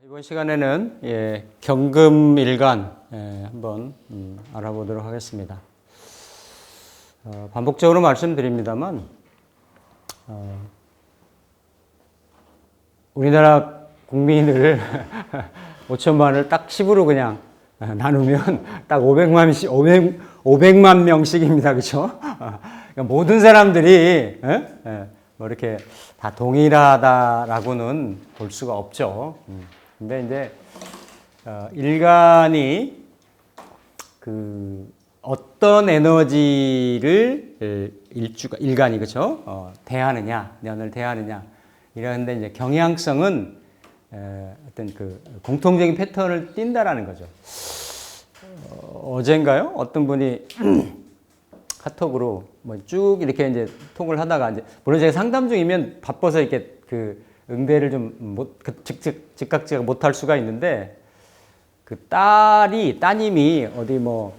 이번 시간에는 경금일간 한번 알아보도록 하겠습니다. 반복적으로 말씀드립니다만 우리나라 국민을 5천만을 딱 10으로 그냥 나누면 딱 500만 명씩입니다. 그렇죠? 그러니까 모든 사람들이 뭐 이렇게 다 동일하다라고는 볼 수가 없죠. 근데 이제 일간이 그 어떤 에너지를 일간이 그렇죠? 대하느냐, 년을 대하느냐 이러는데 이제 경향성은 어떤 그 공통적인 패턴을 띈다라는 거죠. 어젠가요? 어떤 분이 카톡으로 뭐 쭉 이렇게 이제 톡을 하다가 이제 물론 제가 상담 중이면 바빠서 이렇게 그 응대를 좀 즉각 제가 못 할 수가 있는데 그 따님이 어디 뭐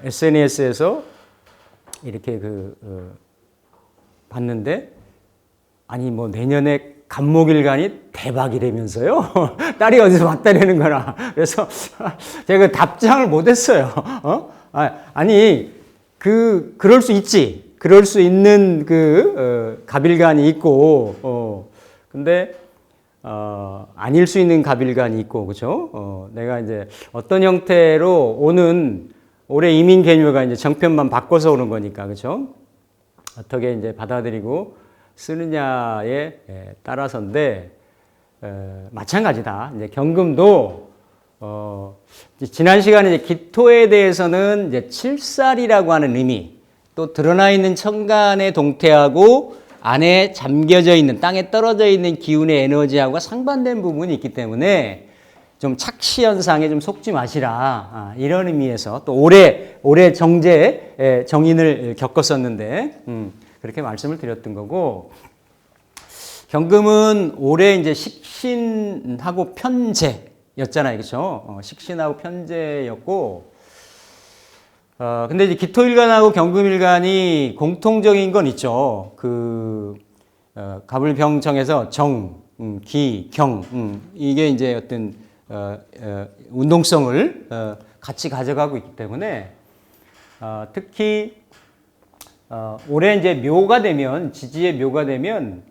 SNS에서 이렇게 봤는데 아니 뭐 내년에 간목일간이 대박이라면서요? 딸이 어디서 봤다라는 거나. 그래서 제가 답장을 못 했어요. 아니 그럴 수 있지. 그럴 수 있는 갑일간이 있고 근데 아닐 수 있는 갑일간이 있고 그렇죠? 내가 이제 어떤 형태로 오는 올해 이민 개묘가 이제 정편만 바꿔서 오는 거니까 그렇죠? 어떻게 이제 받아들이고 쓰느냐에 따라서인데 마찬가지다. 이제 경금도 지난 시간에 이제 기토에 대해서는 이제 칠살이라고 하는 의미, 또 드러나 있는 천간의 동태하고 안에 잠겨져 있는 땅에 떨어져 있는 기운의 에너지하고 상반된 부분이 있기 때문에 좀 착시 현상에 좀 속지 마시라. 이런 의미에서 또 올해 정인을 겪었었는데 그렇게 말씀을 드렸던 거고, 경금은 올해 이제 식신하고 편재였잖아요. 그렇죠? 식신하고 편재였고, 근데 이제 기토일간하고 경금일간이 공통적인 건 있죠. 갑을병청에서 정, 기, 경, 이게 이제 어떤 운동성을 같이 가져가고 있기 때문에 특히 올해 이제 묘가 되면, 지지의 묘가 되면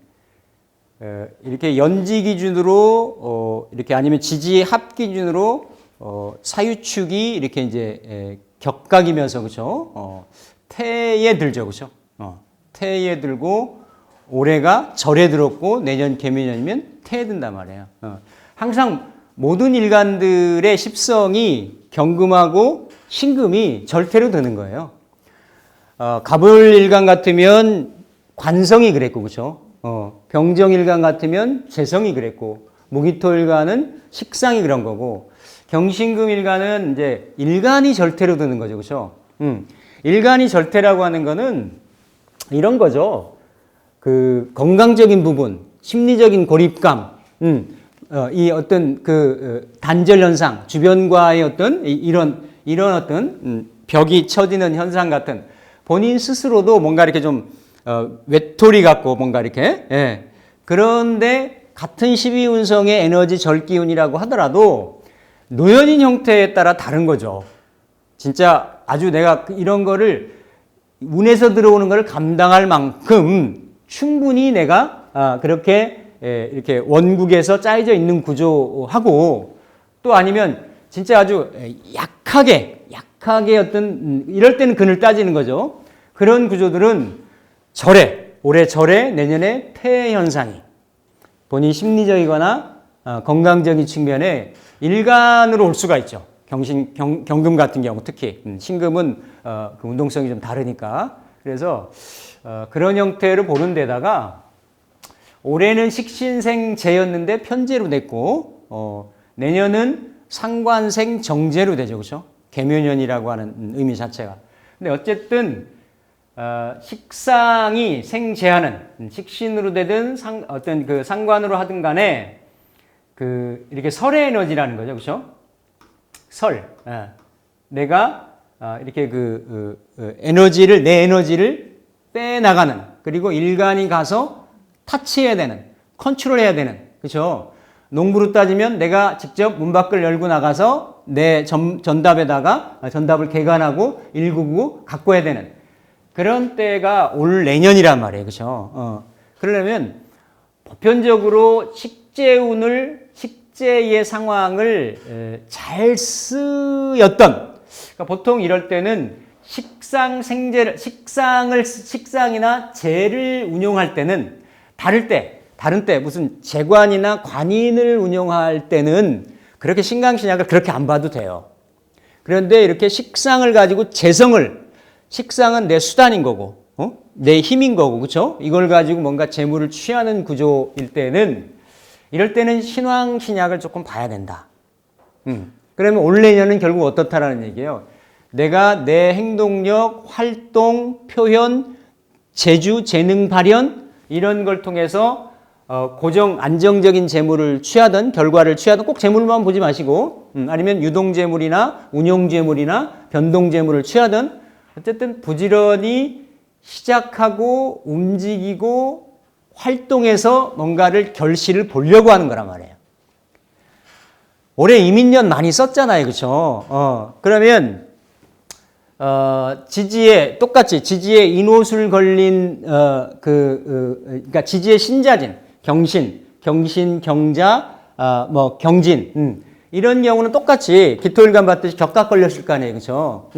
이렇게 연지 기준으로 이렇게 아니면 지지의 합 기준으로 사유축이 이렇게 이제 격각이면서 그렇죠? 태에 들죠, 그렇죠? 태에 들고 올해가 절에 들었고 내년 개묘년이면 태에 든단 말이에요. 항상 모든 일간들의 십성이 경금하고 신금이 절태로 드는 거예요. 갑을일간 같으면 관성이 그랬고, 그렇죠? 병정일간 같으면 재성이 그랬고, 무기토일간은 식상이 그런 거고, 경신금일간은 이제 일간이 절태로 드는 거죠, 그렇죠? 일간이 절태라고 하는 거는 이런 거죠. 그 건강적인 부분, 심리적인 고립감, 이 어떤 단절 현상, 주변과의 어떤 이런 어떤 벽이 쳐지는 현상 같은, 본인 스스로도 뭔가 이렇게 좀 외톨이 같고 뭔가 이렇게, 그런데 같은 12운성의 에너지 절기운이라고 하더라도 노연인 형태에 따라 다른 거죠. 진짜 아주 내가 이런 거를 운에서 들어오는 거를 감당할 만큼 충분히 내가 그렇게 이렇게 원국에서 짜여져 있는 구조하고, 또 아니면 진짜 아주 약하게 어떤 이럴 때는 근을 따지는 거죠. 그런 구조들은 올해 절에 내년에 폐 현상이 본인 심리적이거나 건강적인 측면에 일간으로 올 수가 있죠. 경금 같은 경우 특히 신금은 그 운동성이 좀 다르니까. 그래서 그런 형태를 보는 데다가 올해는 식신생재였는데 편재로 됐고, 내년은 상관생 정재로 되죠, 그렇죠? 개묘년이라고 하는 의미 자체가. 근데 어쨌든 식상이 생재하는, 식신으로 되든 어떤 그 상관으로 하든 간에 이렇게 설의 에너지라는 거죠, 그렇죠? 설. 내가 이렇게 에너지를, 내 에너지를 빼나가는, 그리고 일간이 가서 타치해야 되는, 컨트롤해야 되는, 그렇죠? 농부로 따지면 내가 직접 문 밖을 열고 나가서 내 전답에다가 전답을 개간하고 199 갖고 와야 되는 그런 때가 올 내년이란 말이에요. 그렇죠? 그러려면 보편적으로 식재의 상황을 잘 쓰였던, 그러니까 보통 이럴 때는 식상이나 재를 운용할 때는 다른 때 무슨 재관이나 관인을 운용할 때는 그렇게 신강신약을 그렇게 안 봐도 돼요. 그런데 이렇게 식상을 가지고 식상은 내 수단인 거고, 내 힘인 거고, 그렇죠? 이걸 가지고 뭔가 재물을 취하는 구조일 때는, 이럴 때는 신왕신약을 조금 봐야 된다. 그러면 올 내년은 결국 어떻다라는 얘기예요. 내가 내 행동력, 활동, 표현, 재주, 재능 발현 이런 걸 통해서 안정적인 재물을 취하든 결과를 취하든 꼭 재물만 보지 마시고, 아니면 유동재물이나 운용재물이나 변동재물을 취하든 어쨌든 부지런히 시작하고 움직이고 활동해서 뭔가를 결실을 보려고 하는 거란 말이에요. 올해 이민년 많이 썼잖아요. 그렇죠? 그러면 똑같이 지지에 인옷을 걸린 그러니까 지지의 신자진, 경신, 경자, 경진, 이런 경우는 똑같이 기토일간 받듯이 격각 걸렸을 거 아니에요. 그렇죠?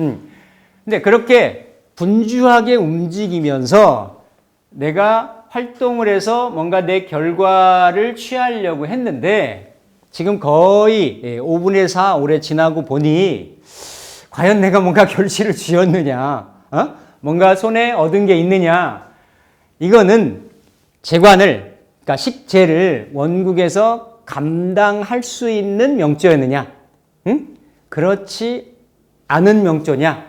근데 그렇게 분주하게 움직이면서 내가 활동을 해서 뭔가 내 결과를 취하려고 했는데 지금 거의 5분의 4 올해 지나고 보니 과연 내가 뭔가 결실을 지었느냐, 뭔가 손에 얻은 게 있느냐, 이거는 재관을, 그러니까 식재를 원국에서 감당할 수 있는 명조였느냐, 그렇지 않은 명조냐,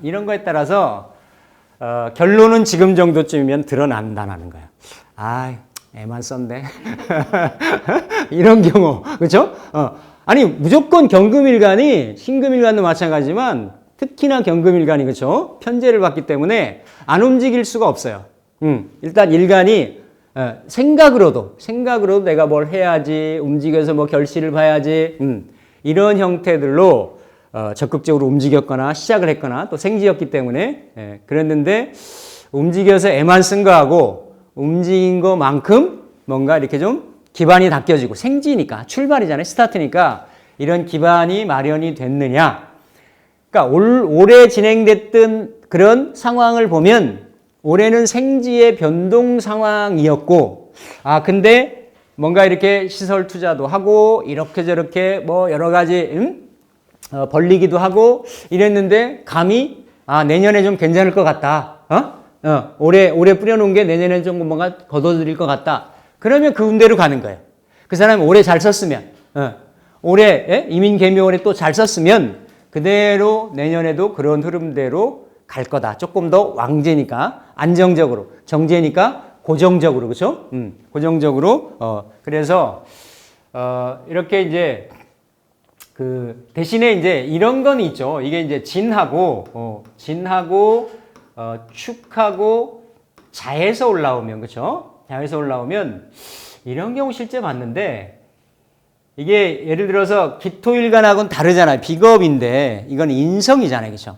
이런 거에 따라서 결론은 지금 정도쯤이면 드러난다는 거야. 애만 썼네. 이런 경우, 그렇죠? 아니 무조건 경금일간이, 신금일간도 마찬가지지만 특히나 경금일간이, 그렇죠? 편제를 받기 때문에 안 움직일 수가 없어요. 일단 일간이 생각으로도 내가 뭘 해야지, 움직여서 뭐 결실을 봐야지, 이런 형태들로 적극적으로 움직였거나 시작을 했거나 또 생지였기 때문에 그랬는데, 움직여서 애만 쓴 거하고 움직인 것만큼 뭔가 이렇게 좀 기반이 닦여지고, 생지니까 출발이잖아요. 스타트니까 이런 기반이 마련이 됐느냐. 그러니까 올해 진행됐던 그런 상황을 보면 올해는 생지의 변동 상황이었고, 근데 뭔가 이렇게 시설 투자도 하고 이렇게 저렇게 뭐 여러 가지 벌리기도 하고 이랬는데 감히 내년에 좀 괜찮을 것 같다. 올해 뿌려놓은 게 내년에 좀 뭔가 거둬들일 것 같다. 그러면 그 운대로 가는 거예요. 그 사람이 올해 잘 썼으면, 올해 이민개묘월에 또 잘 썼으면 그대로 내년에도 그런 흐름대로 갈 거다. 조금 더 왕제니까 안정적으로, 정제니까 고정적으로, 그렇죠? 고정적으로. 그래서 이렇게 이제 대신에 이제 이런 건 있죠. 이게 이제 진하고 축하고 자에서 올라오면, 그렇죠? 자에서 올라오면 이런 경우 실제 봤는데, 이게 예를 들어서 기토일간하고는 다르잖아요. 비겁인데 이건 인성이잖아요. 그렇죠?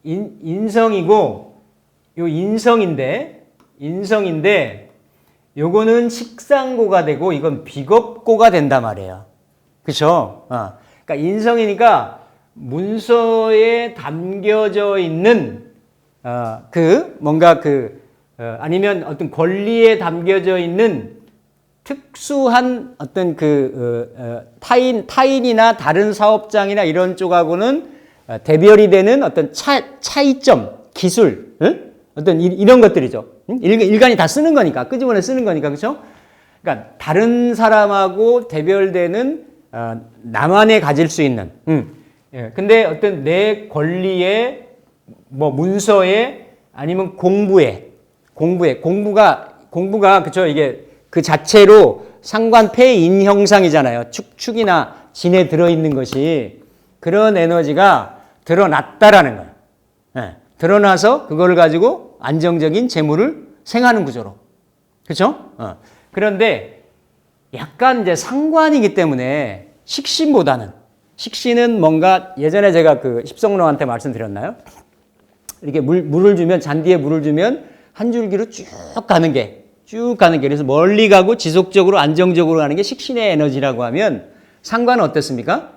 인성이고 요 인성인데 요거는 식상고가 되고 이건 비겁고가 된단 말이에요. 그렇죠? 그러니까 인성이니까 문서에 담겨져 있는 아니면 어떤 권리에 담겨져 있는 특수한 어떤 타인이나 다른 사업장이나 이런 쪽하고는 대별이 되는 어떤 차이점, 기술, 어떤 이런 것들이죠. 일간이 다 쓰는 거니까, 끄집어내 쓰는 거니까, 그렇죠? 그러니까 다른 사람하고 대별되는 나만의 가질 수 있는. 근데 어떤 내 권리에, 뭐 문서에, 아니면 공부가 그쵸? 이게 그 자체로 상관폐인 형상이잖아요. 축이나 진에 들어있는 것이. 그런 에너지가 드러났다라는 거예요. 예, 드러나서 그걸 가지고 안정적인 재물을 생하는 구조로. 그렇죠? 그런데 약간 이제 상관이기 때문에 식신은 뭔가 예전에 제가 그 십성론한테 말씀드렸나요? 이렇게 물을 주면 잔디에 물을 주면 한 줄기로 쭉 가는 게 그래서 멀리 가고 지속적으로 안정적으로 가는 게 식신의 에너지라고 하면 상관은 어떻습니까?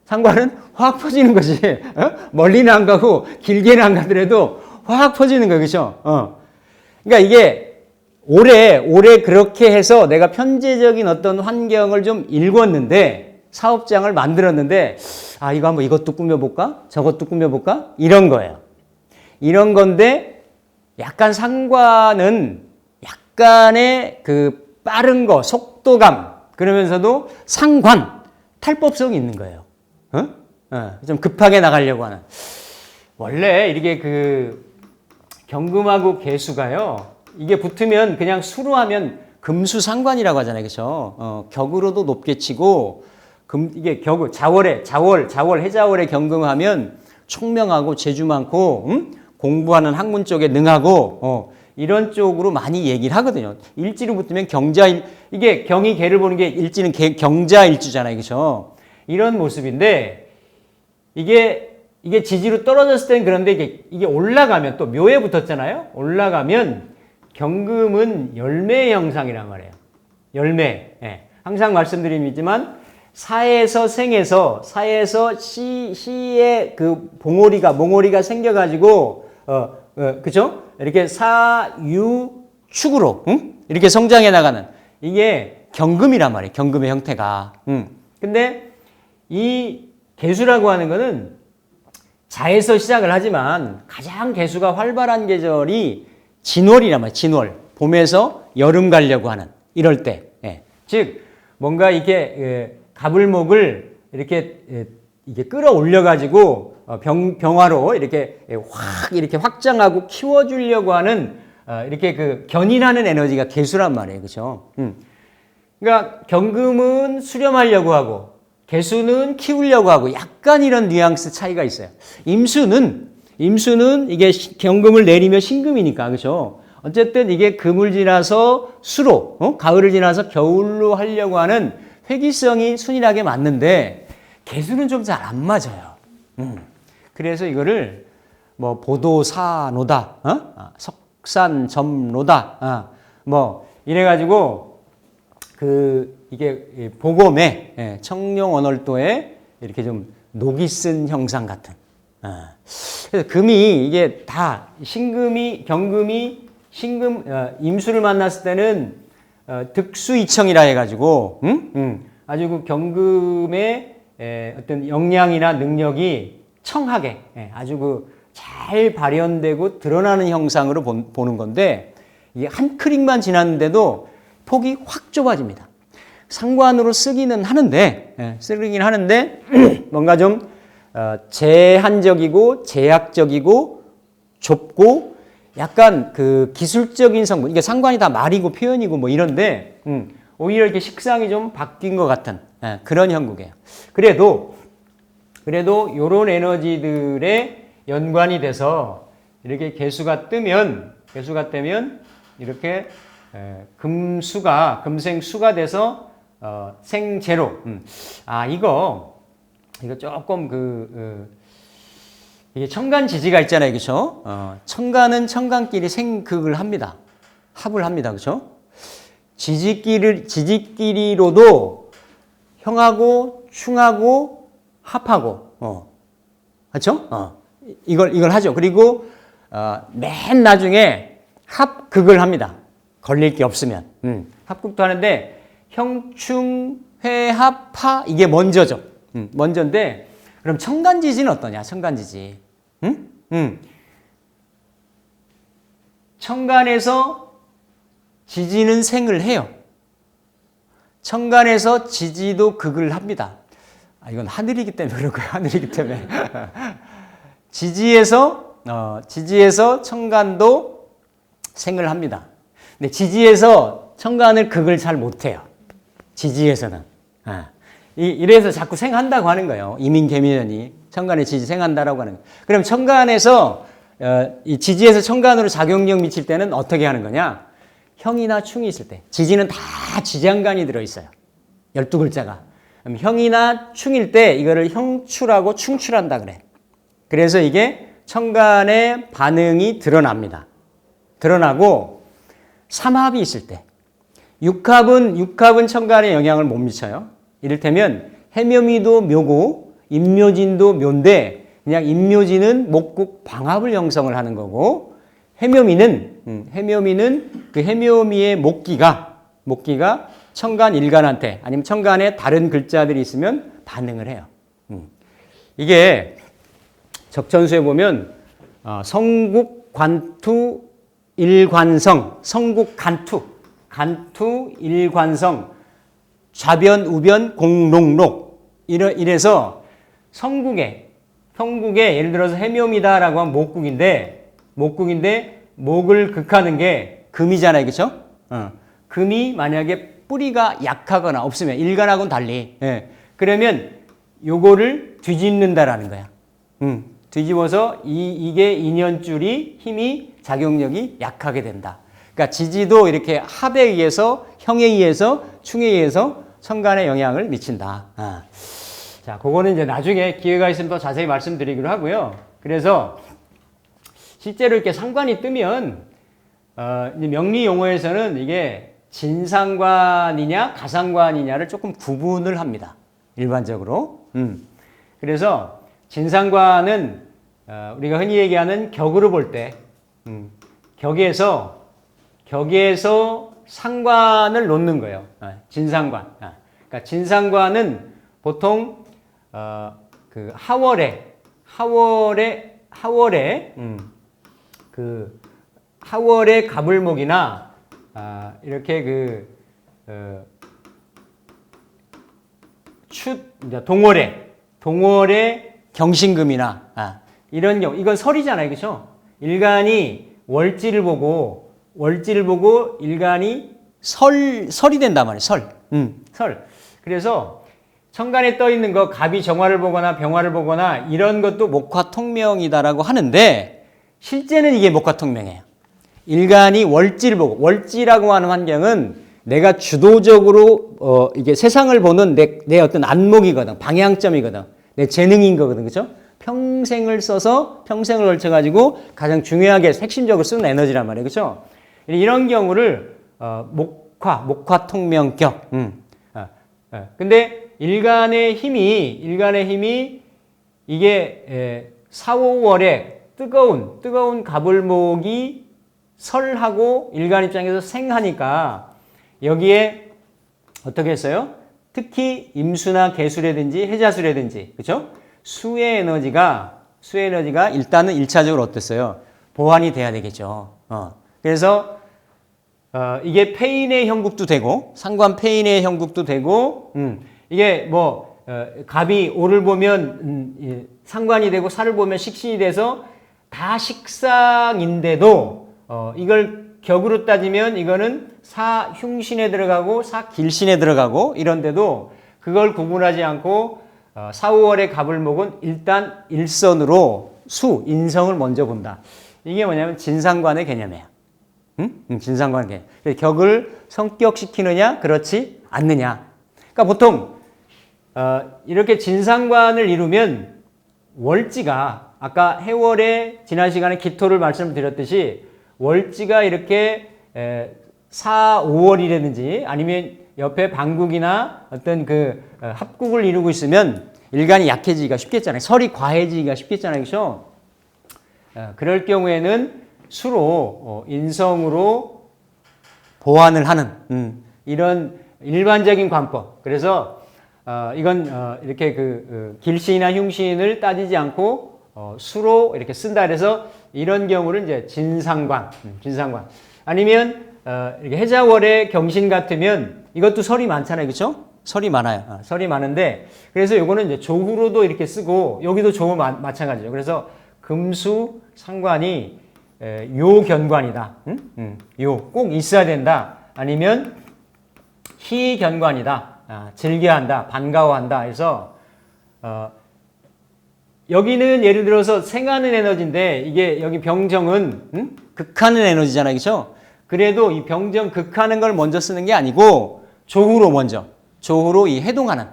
상관은 확 퍼지는 거지. 멀리는 안 가고 길게는 안 가더라도 확 퍼지는 거예요. 그렇죠? 그러니까 이게 올해 그렇게 해서 내가 편재적인 어떤 환경을 좀 일궜는데 사업장을 만들었는데 이거 한번 이것도 꾸며볼까? 저것도 꾸며볼까? 이런 거예요. 이런 건데 약간 상관은 약간의 그 빠른 거, 속도감 그러면서도 탈법성이 있는 거예요. 좀 급하게 나가려고 하는. 원래 이렇게 그 경금하고 개수가요. 이게 붙으면 그냥 수로 하면 금수상관이라고 하잖아요. 그렇죠? 격으로도 높게 치고 이게 자월 해자월에 경금하면 총명하고 재주 많고 공부하는 학문 쪽에 능하고 이런 쪽으로 많이 얘기를 하거든요. 일지로 붙으면 이게 경이 개를 보는 게 일지는 경자일주잖아요. 그렇죠? 이런 모습인데 이게 지지로 떨어졌을 때는 그런데 이게 올라가면 또 묘에 붙었잖아요. 올라가면 경금은 열매 형상이란 말이에요. 열매. 예. 항상 말씀드리지만 사에서 시의 그 몽오리가 생겨가지고 그죠? 이렇게 사유축으로 이렇게 성장해 나가는 이게 경금이란 말이에요. 경금의 형태가. 근데 이 개수라고 하는 거는 자에서 시작을 하지만 가장 개수가 활발한 계절이 진월이란 말이에요. 진월. 봄에서 여름 가려고 하는 이럴 때. 예. 즉 뭔가 이렇게 가불목을 이렇게 끌어올려 가지고 병화로 이렇게 확장하고 키워주려고 하는 이렇게 그 견인하는 에너지가 개수란 말이에요. 그렇죠? 그러니까 경금은 수렴하려고 하고 개수는 키우려고 하고 약간 이런 뉘앙스 차이가 있어요. 임수는 이게 경금을 내리며 신금이니까 그렇죠? 어쨌든 이게 금을 지나서 수로, 가을을 지나서 겨울로 하려고 하는 회귀성이 순일하게 맞는데 개수는 좀 잘 안 맞아요. 그래서 이거를 뭐 보도사노다, 석산점로다, 뭐 이래가지고 이게 보검에 청룡언월도에 이렇게 좀 녹이 쓴 형상 같은. 그래서 금이 이게 다 경금이 임수를 만났을 때는 득수이청이라 해가지고 아주 그 경금의 어떤 역량이나 능력이 청하게 아주 그 잘 발현되고 드러나는 형상으로 보는 건데 이게 한 클릭만 지났는데도 폭이 확 좁아집니다. 상관으로 쓰기는 하는데 뭔가 좀 제한적이고 제약적이고 좁고 약간 그 기술적인 성분, 이게 상관이 다 말이고 표현이고 뭐 이런데 오히려 이렇게 식상이 좀 바뀐 것 같은 그런 형국이에요. 그래도 요런 에너지들의 연관이 돼서 이렇게 개수가 뜨면 이렇게 금생수가 돼서 생재로 이거 조금 이게 청간지지가 있잖아요. 그렇죠? 청간은 청간끼리 생극을 합니다. 합을 합니다. 그렇죠? 지지끼리로도 형하고 충하고 합하고 그렇죠? 이걸 하죠. 그리고 맨 나중에 합극을 합니다. 걸릴 게 없으면 합극도 하는데 형충회합파 이게 먼저죠. 먼저인데 그럼 청간지지는 어떠냐? 청간지지. 청간에서 지지는 생을 해요. 청간에서 지지도 극을 합니다. 이건 하늘이기 때문에 그런 거예요. 하늘이기 때문에. 지지에서 청간도 생을 합니다. 근데 지지에서 청간을 극을 잘 못해요. 지지에서는. 이래서 자꾸 생한다고 하는 거예요. 이민계민연이. 천간에 지지 생한다라고 하는 거예요. 그럼 천간에서 이 지지에서 천간으로 작용력 미칠 때는 어떻게 하는 거냐? 형이나 충이 있을 때. 지지는 다 지장간이 들어있어요. 12글자가. 그럼 형이나 충일 때 이거를 형출하고 충출한다 그래. 그래서 이게 천간의 반응이 드러납니다. 드러나고 삼합이 있을 때. 육합은 천간에 영향을 못 미쳐요. 이를테면 해묘미도 묘고 임묘진도 묘인데 그냥 임묘진은 목국 방합을 형성을 하는 거고 해묘미는 그 해묘미의 목기가 천간 일간한테 아니면 천간에 다른 글자들이 있으면 반응을 해요. 이게 적천수에 보면 성국 관투 일관성, 성국 간투 일관성, 좌변 우변 공롱록 이래서 성국에 예를 들어서 해묘미다라고 하면 목국인데 목을 극하는 게 금이잖아요, 그렇죠? 금이 만약에 뿌리가 약하거나 없으면 일간하고는 달리, 그러면 요거를 뒤집는다라는 거야. 뒤집어서 이게 인연줄이 힘이 작용력이 약하게 된다. 그러니까 지지도 이렇게 합에 의해서 형에 의해서 충에 의해서 천간에 영향을 미친다. 자, 그거는 이제 나중에 기회가 있으면 더 자세히 말씀드리기로 하고요. 그래서 실제로 이렇게 상관이 뜨면 이제 명리 용어에서는 이게 진상관이냐 가상관이냐를 조금 구분을 합니다. 일반적으로. 그래서 진상관은 우리가 흔히 얘기하는 격으로 볼 때 격에서 상관을 놓는 거예요. 진상관. 그러니까 진상관은 보통 그 하월에 가불목이나 이렇게 동월에 경신금이나 이런 경우 이건 설이잖아요, 그렇죠? 일간이 월지를 보고 일간이 설이 된단 말이에요. 설. 그래서 천간에 떠 있는 거 갑이 정화를 보거나 병화를 보거나 이런 것도 목화통명이다라고 하는데 실제는 이게 목화통명이에요. 일간이 월지를 보고 월지라고 하는 환경은 내가 주도적으로 이게 세상을 보는 내 어떤 안목이거든, 방향점이거든, 내 재능인 거거든, 그렇죠? 평생을 걸쳐가지고 가장 중요하게 핵심적으로 쓰는 에너지란 말이에요, 그렇죠? 이런 경우를 목화통명격. 근데 일간의 힘이 이게 4, 5월에 뜨거운 가불목이 설하고 일간 입장에서 생하니까 여기에 어떻게 했어요? 특히 임수나 개수라든지 해자수라든지, 그렇죠? 수의 에너지가 일단은 1차적으로 어땠어요? 보완이 돼야 되겠죠. 그래서 이게 페인의 형국도 되고 상관 페인의 형국도 되고 이게 갑이 오를 보면 상관이 되고 살을 보면 식신이 돼서 다 식상인데도 이걸 격으로 따지면 이거는 사흉신에 들어가고 사길신에 들어가고 이런데도 그걸 구분하지 않고 4, 5월의 가불목은 일단 일선으로 인성을 먼저 본다. 이게 뭐냐면 진상관의 개념이에요. 진상관의 개념. 격을 성격시키느냐 그렇지 않느냐. 그러니까 보통 이렇게 진상관을 이루면 월지가 아까 해월에 지난 시간에 기토를 말씀드렸듯이 월지가 이렇게 4, 5월이라든지 아니면 옆에 방국이나 어떤 그 합국을 이루고 있으면 일간이 약해지기가 쉽겠잖아요. 설이 과해지기가 쉽겠잖아요. 그렇죠? 그럴 경우에는 수로 인성으로 보완을 하는 이런 일반적인 관법. 그래서 이건 이렇게 길신이나 흉신을 따지지 않고 수로 이렇게 쓴다. 그래서 이런 경우를 이제 진상관. 아니면 이렇게 해자월의 경신 같으면 이것도 설이 많잖아요, 그렇죠? 설이 많아요. 설이 많은데 그래서 요거는 이제 조후로도 이렇게 쓰고 여기도 조후 마찬가지죠. 그래서 금수 상관이 요견관이다. 요 꼭 있어야 된다. 아니면 희견관이다. 즐겨한다, 반가워한다 해서 여기는 예를 들어서 생하는 에너지인데 이게 여기 병정은 극하는 에너지잖아요. 그렇죠? 그래도 이 병정 극하는 걸 먼저 쓰는 게 아니고 조후로 먼저 조후로 이 해동하는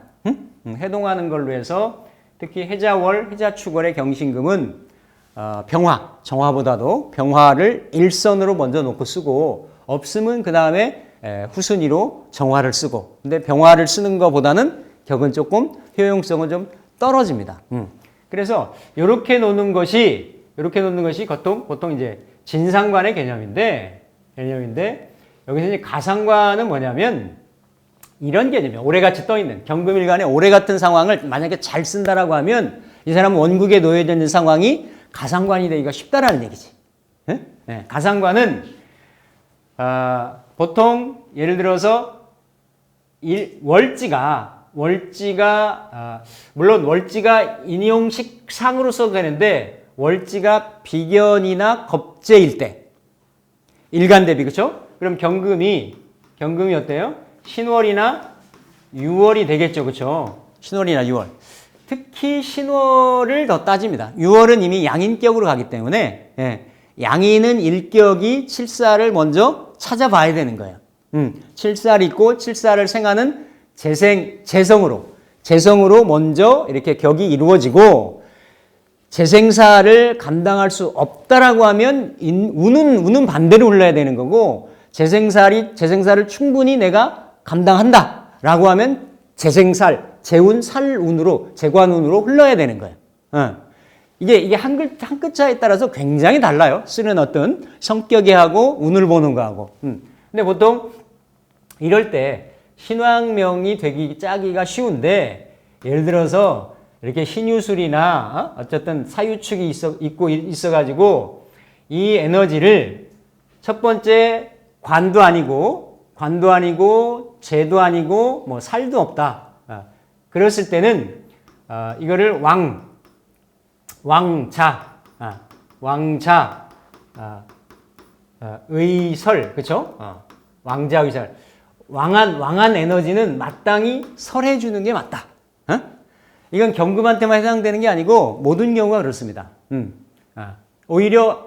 해동하는 걸로 해서 특히 해자월, 해자축월의 경신금은 병화, 정화보다도 병화를 일선으로 먼저 놓고 쓰고 없으면 그 다음에 후순위로 정화를 쓰고 근데 병화를 쓰는 것보다는 격은 조금 효용성은 좀 떨어집니다. 그래서 이렇게 놓는 것이 보통 이제 진상관의 개념인데 여기서 이제 가상관은 뭐냐면 이런 개념이에요. 오래같이 떠 있는 경금일간의 오래 같은 상황을 만약에 잘 쓴다라고 하면 이 사람은 원국에 놓여져 있는 상황이 가상관이 되기가 쉽다라는 얘기지. 네? 가상관은 보통 예를 들어서 월지가 물론 월지가 인용식 상으로 써도 되는데 월지가 비견이나 겁재일 때 일간 대비 그렇죠? 그럼 경금이 어때요? 신월이나 유월이 되겠죠, 그렇죠? 신월이나 유월. 특히 신월을 더 따집니다. 유월은 이미 양인격으로 가기 때문에 양인은 일격이 칠사를 먼저 찾아봐야 되는 거예요. 칠살 있고 칠사를 생하는 재성으로 먼저 이렇게 격이 이루어지고 재생사를 감당할 수 없다라고 하면 운은 반대로 흘러야 되는 거고 재생사를 충분히 내가 감당한다라고 하면 재운, 살운으로 재관운으로 흘러야 되는 거예요. 이게 한 글자에 따라서 굉장히 달라요. 쓰는 어떤 성격이 하고 운을 보는 거하고. 근데 보통 이럴 때 신왕명이 짜기가 쉬운데 예를 들어서 이렇게 신유술이나 어쨌든 사유축이 있어가지고 이 에너지를 첫 번째 관도 아니고 재도 아니고 뭐 살도 없다. 그랬을 때는 이거를 왕자, 의설, 그렇죠? 왕자 의설. 왕한 에너지는 마땅히 설해주는 게 맞다. 이건 경금한테만 해당되는 게 아니고 모든 경우가 그렇습니다. 오히려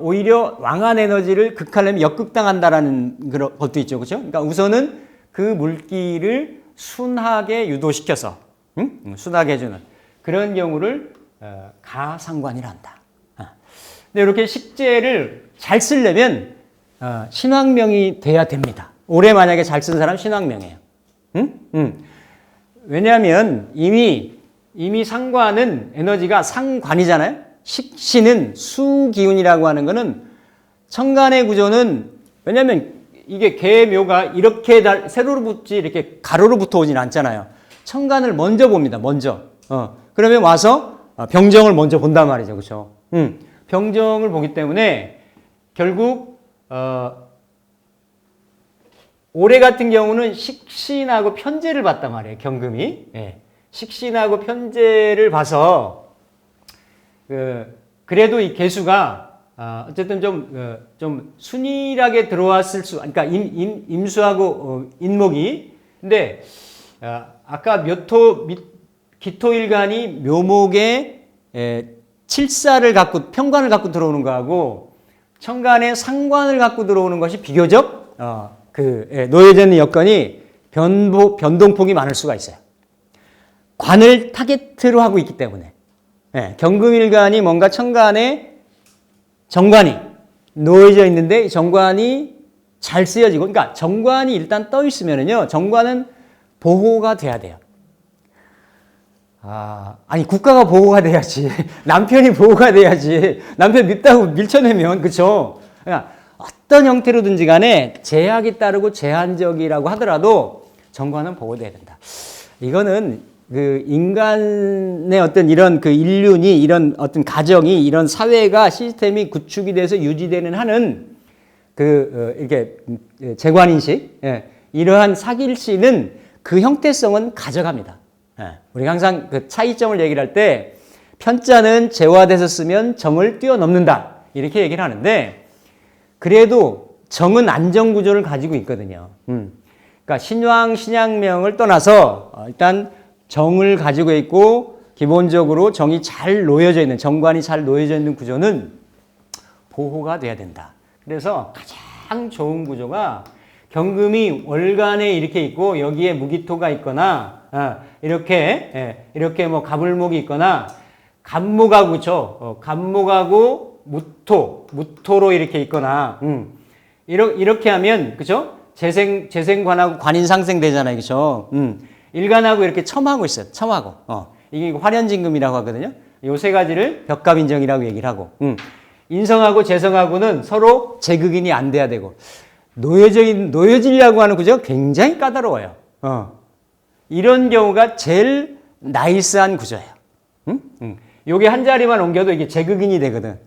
왕한 에너지를 극하려면 역극당한다라는 그런 것도 있죠, 그렇죠? 그러니까 우선은 그 물기를 순하게 유도시켜서, 순하게 해주는 그런 경우를 가상관이라 한다. 근데 이렇게 식재를 잘 쓰려면 신왕명이 돼야 됩니다. 올해 만약에 잘 쓴 사람 신왕명이에요. 왜냐하면 이미 상관은 에너지가 상관이잖아요. 식신은 수기운이라고 하는 거는 천간의 구조는 왜냐하면 이게 개묘가 이렇게 세로로 붙지 이렇게 가로로 붙어 오진 않잖아요. 천간을 먼저 봅니다. 먼저. 그러면 와서 병정을 먼저 본단 말이죠. 그렇죠? 병정을 보기 때문에 결국 올해 같은 경우는 식신하고 편제를 봤단 말이에요. 경금이. 식신하고 편제를 봐서 그래도 이 개수가 어쨌든 좀 순일하게 들어왔을 그러니까 임수하고 인목이 근데 아까 기토일간이 묘목에 칠사를 갖고 편관을 갖고 들어오는 거하고 천간에 상관을 갖고 들어오는 것이 비교적 놓여져 있는 여건이 변동폭이 많을 수가 있어요. 관을 타겟으로 하고 있기 때문에 경금일간이 뭔가 천간에 정관이 놓여져 있는데 정관이 잘 쓰여지고 그러니까 정관이 일단 떠 있으면은요 정관은 보호가 돼야 돼요. 아니 국가가 보호가 돼야지 남편이 보호가 돼야지 남편 밉다고 밀쳐내면 그렇죠. 그러니까 어떤 형태로든지 간에 제약이 따르고 제한적이라고 하더라도 정관은 보호돼야 된다. 이거는 그 인간의 어떤 이런 그 인륜이 이런 어떤 가정이 이런 사회가 시스템이 구축이 돼서 유지되는 하는 이렇게 재관인식 이러한 사길씨는 그 형태성은 가져갑니다. 우리가 항상 그 차이점을 얘기를 할 때 편자는 재화돼서 쓰면 정을 뛰어넘는다 이렇게 얘기를 하는데 그래도 정은 안정구조를 가지고 있거든요. 그러니까 신왕, 신양명을 떠나서 일단 정을 가지고 있고 기본적으로 정이 잘 놓여져 있는, 정관이 잘 놓여져 있는 구조는 보호가 돼야 된다. 그래서 가장 좋은 구조가 경금이 월간에 이렇게 있고 여기에 무기토가 있거나 이렇게 뭐 가불목이 있거나 간목하고 그쵸? 간목하고 무토로 이렇게 있거나 이렇게 하면 그죠? 재생관하고 관인상생 되잖아요. 그죠? 일간하고 이렇게 첨하고 있어요. 첨하고. 이게 화련진금이라고 하거든요. 요 세 가지를 벽갑인정이라고 얘기를 하고. 인성하고 재성하고는 서로 재극인이 안 돼야 되고. 놓여지려고 하는 구조가 굉장히 까다로워요. 이런 경우가 제일 나이스한 구조예요. 요게 한 자리만 옮겨도 이게 재극인이 되거든.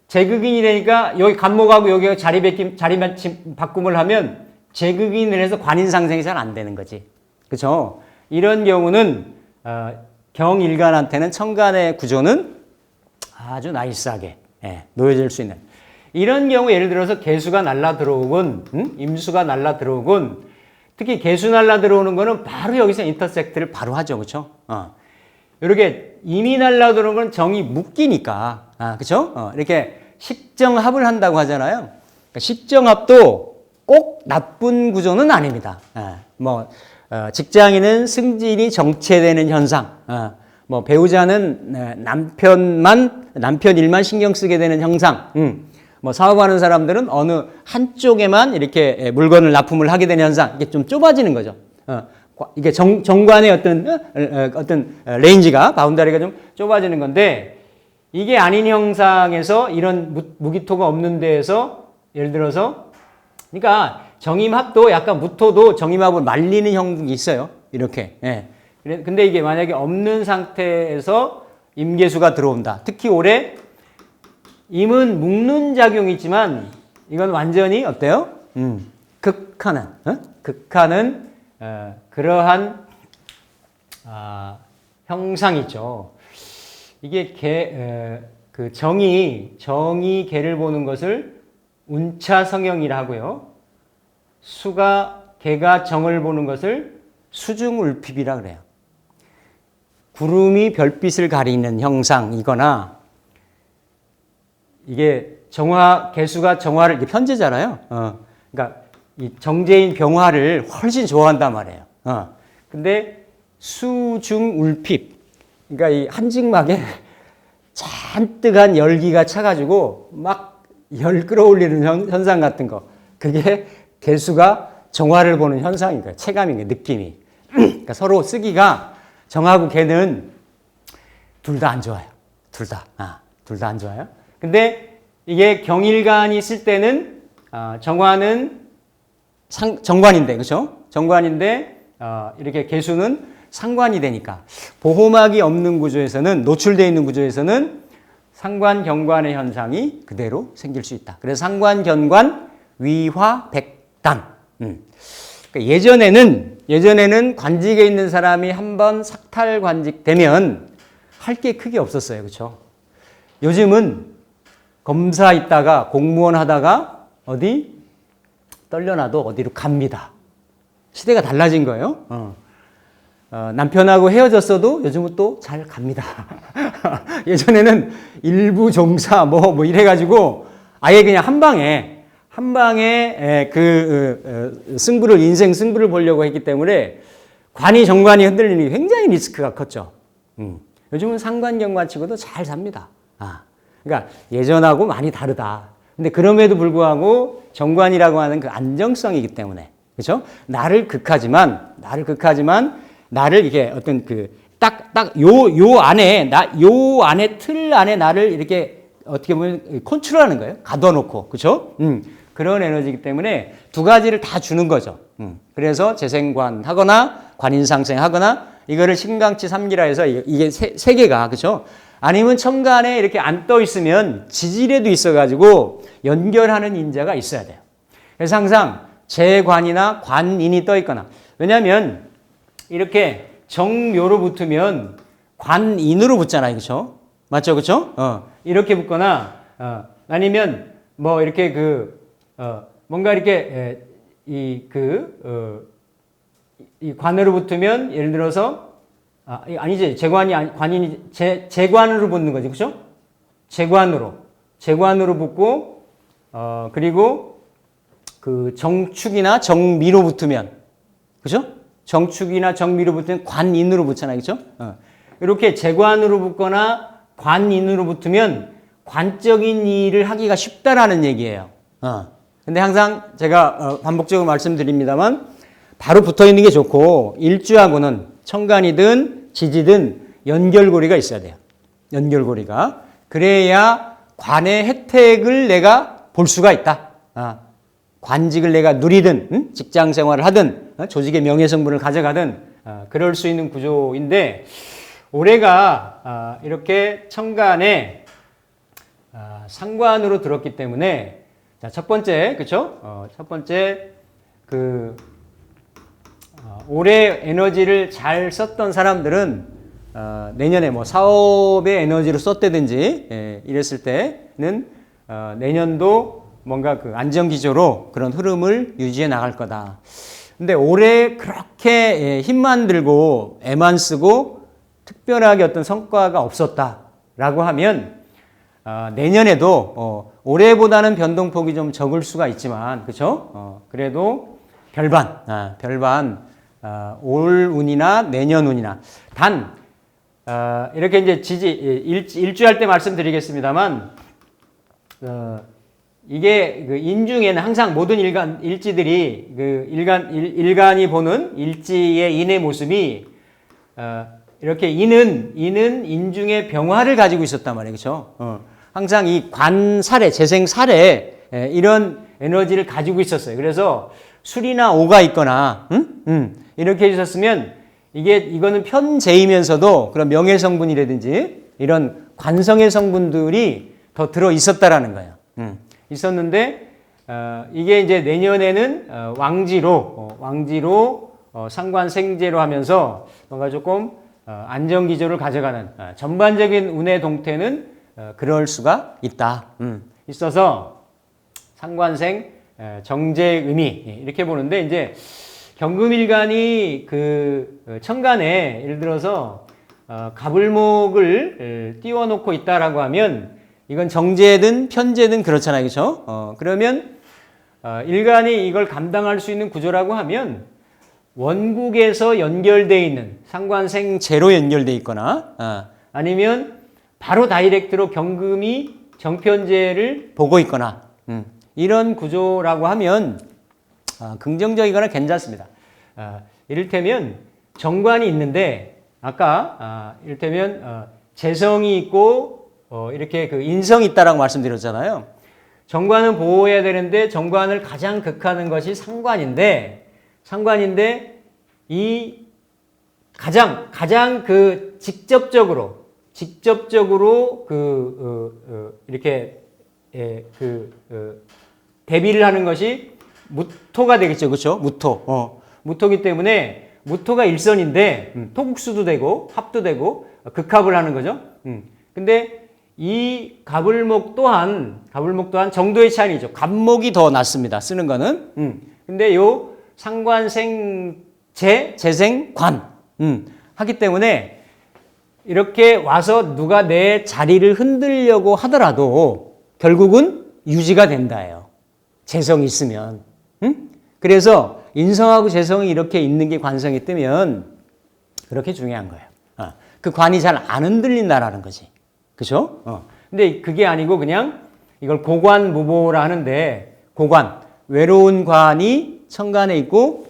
재극인이 되니까 여기 간목하고 여기가 자리 바꿈을 하면 재극인을 해서 관인상생이 잘 안 되는 거지. 그쵸? 이런 경우는, 경일간한테는 천간의 구조는 아주 나이스하게, 놓여질 수 있는. 이런 경우 예를 들어서 개수가 날라 들어오건, 임수가 날라 들어오건, 특히 개수 날라 들어오는 거는 바로 여기서 인터섹트를 바로 하죠. 그쵸? 이렇게 임이 날라 들어오는 건 정이 묶이니까, 그쵸? 이렇게 식정합을 한다고 하잖아요. 그러니까 식정합도 꼭 나쁜 구조는 아닙니다. 직장인은 승진이 정체되는 현상, 뭐 배우자는 남편 일만 신경 쓰게 되는 현상, 뭐 사업하는 사람들은 어느 한쪽에만 이렇게 물건을 납품을 하게 되는 현상, 이게 좀 좁아지는 거죠. 이게 정관의 어떤 레인지가, 바운다리가 좀 좁아지는 건데, 이게 아닌 형상에서 이런 무기토가 없는 데에서 예를 들어서, 그러니까 정임합도 약간 무토도 정임합을 말리는 형국이 있어요. 이렇게. 근데 이게 만약에 없는 상태에서 임계수가 들어온다. 특히 올해 임은 묶는 작용이 있지만 이건 완전히 어때요? 극하는 그러한 형상이죠. 이게 그 정이 개를 보는 것을 운차성형이라 하고요. 개가 정을 보는 것을 수중울핍이라 그래요. 구름이 별빛을 가리는 형상이거나, 이게 개수가 정화를, 이게 편제잖아요. 그러니까 이 정제인 병화를 훨씬 좋아한단 말이에요. 근데 수중울핍, 그러니까 이 한직막에 잔뜩한 열기가 차가지고 막 열 끌어올리는 현상 같은 거, 그게 개수가 정화를 보는 현상인 거예요. 체감인 거예요. 느낌이. 그러니까 서로 쓰기가 정하고 개는 둘 다 안 좋아요. 둘 다 안 좋아요. 근데 이게 경일간이 있을 때는 정화는 정관인데, 그렇죠? 정관인데 이렇게 개수는 상관이 되니까 보호막이 없는 구조에서는, 노출되어 있는 구조에서는 상관, 경관의 현상이 그대로 생길 수 있다. 그래서 상관, 견관, 위화, 백단. 그러니까 예전에는 관직에 있는 사람이 한번 삭탈 관직되면 할 게 크게 없었어요. 그렇죠? 요즘은 검사 있다가 공무원 하다가 어디 떨려나도 어디로 갑니다. 시대가 달라진 거예요. 남편하고 헤어졌어도 요즘은 또 잘 갑니다. 예전에는 일부 종사 뭐 이래가지고 아예 그냥 한 방에 인생 승부를 보려고 했기 때문에 관이 정관이 흔들리는 게 굉장히 리스크가 컸죠. 요즘은 상관경관치고도 잘 삽니다. 그러니까 예전하고 많이 다르다. 근데 그럼에도 불구하고 정관이라고 하는 그 안정성이기 때문에, 그렇죠? 나를 극하지만 나를 이게 어떤 요 안에 틀 안에 나를 이렇게 어떻게 보면 컨트롤하는 거예요. 가둬놓고, 그렇죠? 그런 에너지이기 때문에 두 가지를 다 주는 거죠. 그래서 재생관 하거나 관인상생 하거나, 이거를 신강치 삼기라 해서 이게 세 개가, 그렇죠? 아니면 천간에 이렇게 안 떠 있으면 지지례도 있어가지고 연결하는 인자가 있어야 돼요. 그래서 항상 재관이나 관인이 떠 있거나, 왜냐하면 이렇게 정묘로 붙으면 관인으로 붙잖아요, 그렇죠? 맞죠, 그렇죠? 이렇게 붙거나, 아니면 뭐 이렇게 뭔가 이렇게 이 관으로 붙으면 예를 들어서 아니지. 관인이, 재관으로 붙는 거지. 그죠? 재관으로 붙고, 그리고 그 정축이나 정미로 붙으면, 그죠? 정축이나 정미로 붙으면 관인으로 붙잖아요. 그죠? 이렇게 재관으로 붙거나 관인으로 붙으면 관적인 일을 하기가 쉽다라는 얘기예요. 근데 항상 제가 반복적으로 말씀드립니다만 바로 붙어 있는 게 좋고 일주하고는 천간이든 지지든 연결고리가 있어야 돼요. 연결고리가. 그래야 관의 혜택을 내가 볼 수가 있다. 관직을 내가 누리든 직장 생활을 하든 조직의 명예성분을 가져가든 그럴 수 있는 구조인데 올해가 이렇게 천간에 상관으로 들었기 때문에 자, 첫 번째, 그쵸? 첫 번째, 올해 에너지를 잘 썼던 사람들은, 내년에 뭐 사업의 에너지로 썼다든지, 이랬을 때는, 내년도 뭔가 그 안정기조로 그런 흐름을 유지해 나갈 거다. 근데 올해 그렇게 힘만 들고 애만 쓰고 특별하게 어떤 성과가 없었다라고 하면, 내년에도 올해보다는 변동폭이 좀 적을 수가 있지만, 그렇죠? 그래도 별반 올 운이나 내년 운이나 단 이렇게 이제 일주할 때 말씀드리겠습니다만, 이게 그 인중에는 항상 모든 일지들이 일간이 보는 일지의 인의 모습이 이렇게 인은 인중의 병화를 가지고 있었단 말이에요. 그렇죠? 항상 이 관살에, 재생살에 이런 에너지를 가지고 있었어요. 그래서 술이나 오가 있거나, 이렇게 있었으면 이거는 편재이면서도 그런 명예성분이라든지 이런 관성의 성분들이 더 들어 있었다라는 거예요. 있었는데, 이게 이제 내년에는 왕지로 상관생재로 하면서 뭔가 조금 안정기조를 가져가는 전반적인 운의 동태는 그럴 수가 있다. 있어서 상관생 정제의 의미 이렇게 보는데 이제 경금일간이 그 천간에 예를 들어서 갑을목을 띄워놓고 있다라고 하면 이건 정제든 편제든 그렇잖아요, 그렇죠? 그러면 일간이 이걸 감당할 수 있는 구조라고 하면 원국에서 연결되어 있는 상관생재로 연결되어 있거나 아니면 바로 다이렉트로 경금이 정편제를 보고 있거나 이런 구조라고 하면 긍정적이거나 괜찮습니다. 이를테면 정관이 있는데 아까 이를테면 재성이 있고 이렇게 그 인성이 있다라고 말씀드렸잖아요. 정관은 보호해야 되는데 정관을 가장 극하는 것이 상관인데 이 가장 그 직접적으로 이렇게 대비를 하는 것이 무토가 되겠죠, 그렇죠? 무토기 때문에 무토가 일선인데 토국수도 되고 합도 되고 극합을 하는 거죠. 근데 이 갑을목 또한 정도의 차이죠. 갑목이 더 낫습니다. 쓰는 거는. 근데 요 상관생재 재생관 하기 때문에 이렇게 와서 누가 내 자리를 흔들려고 하더라도 결국은 유지가 된다예요. 재성이 있으면. 그래서 인성하고 재성이 이렇게 있는 게 관성이 뜨면 그렇게 중요한 거예요. 그 관이 잘 안 흔들린다라는 거지. 그죠? 근데 그게 아니고 그냥 이걸 고관무보라 하는데 고관, 외로운 관이 천간에 있고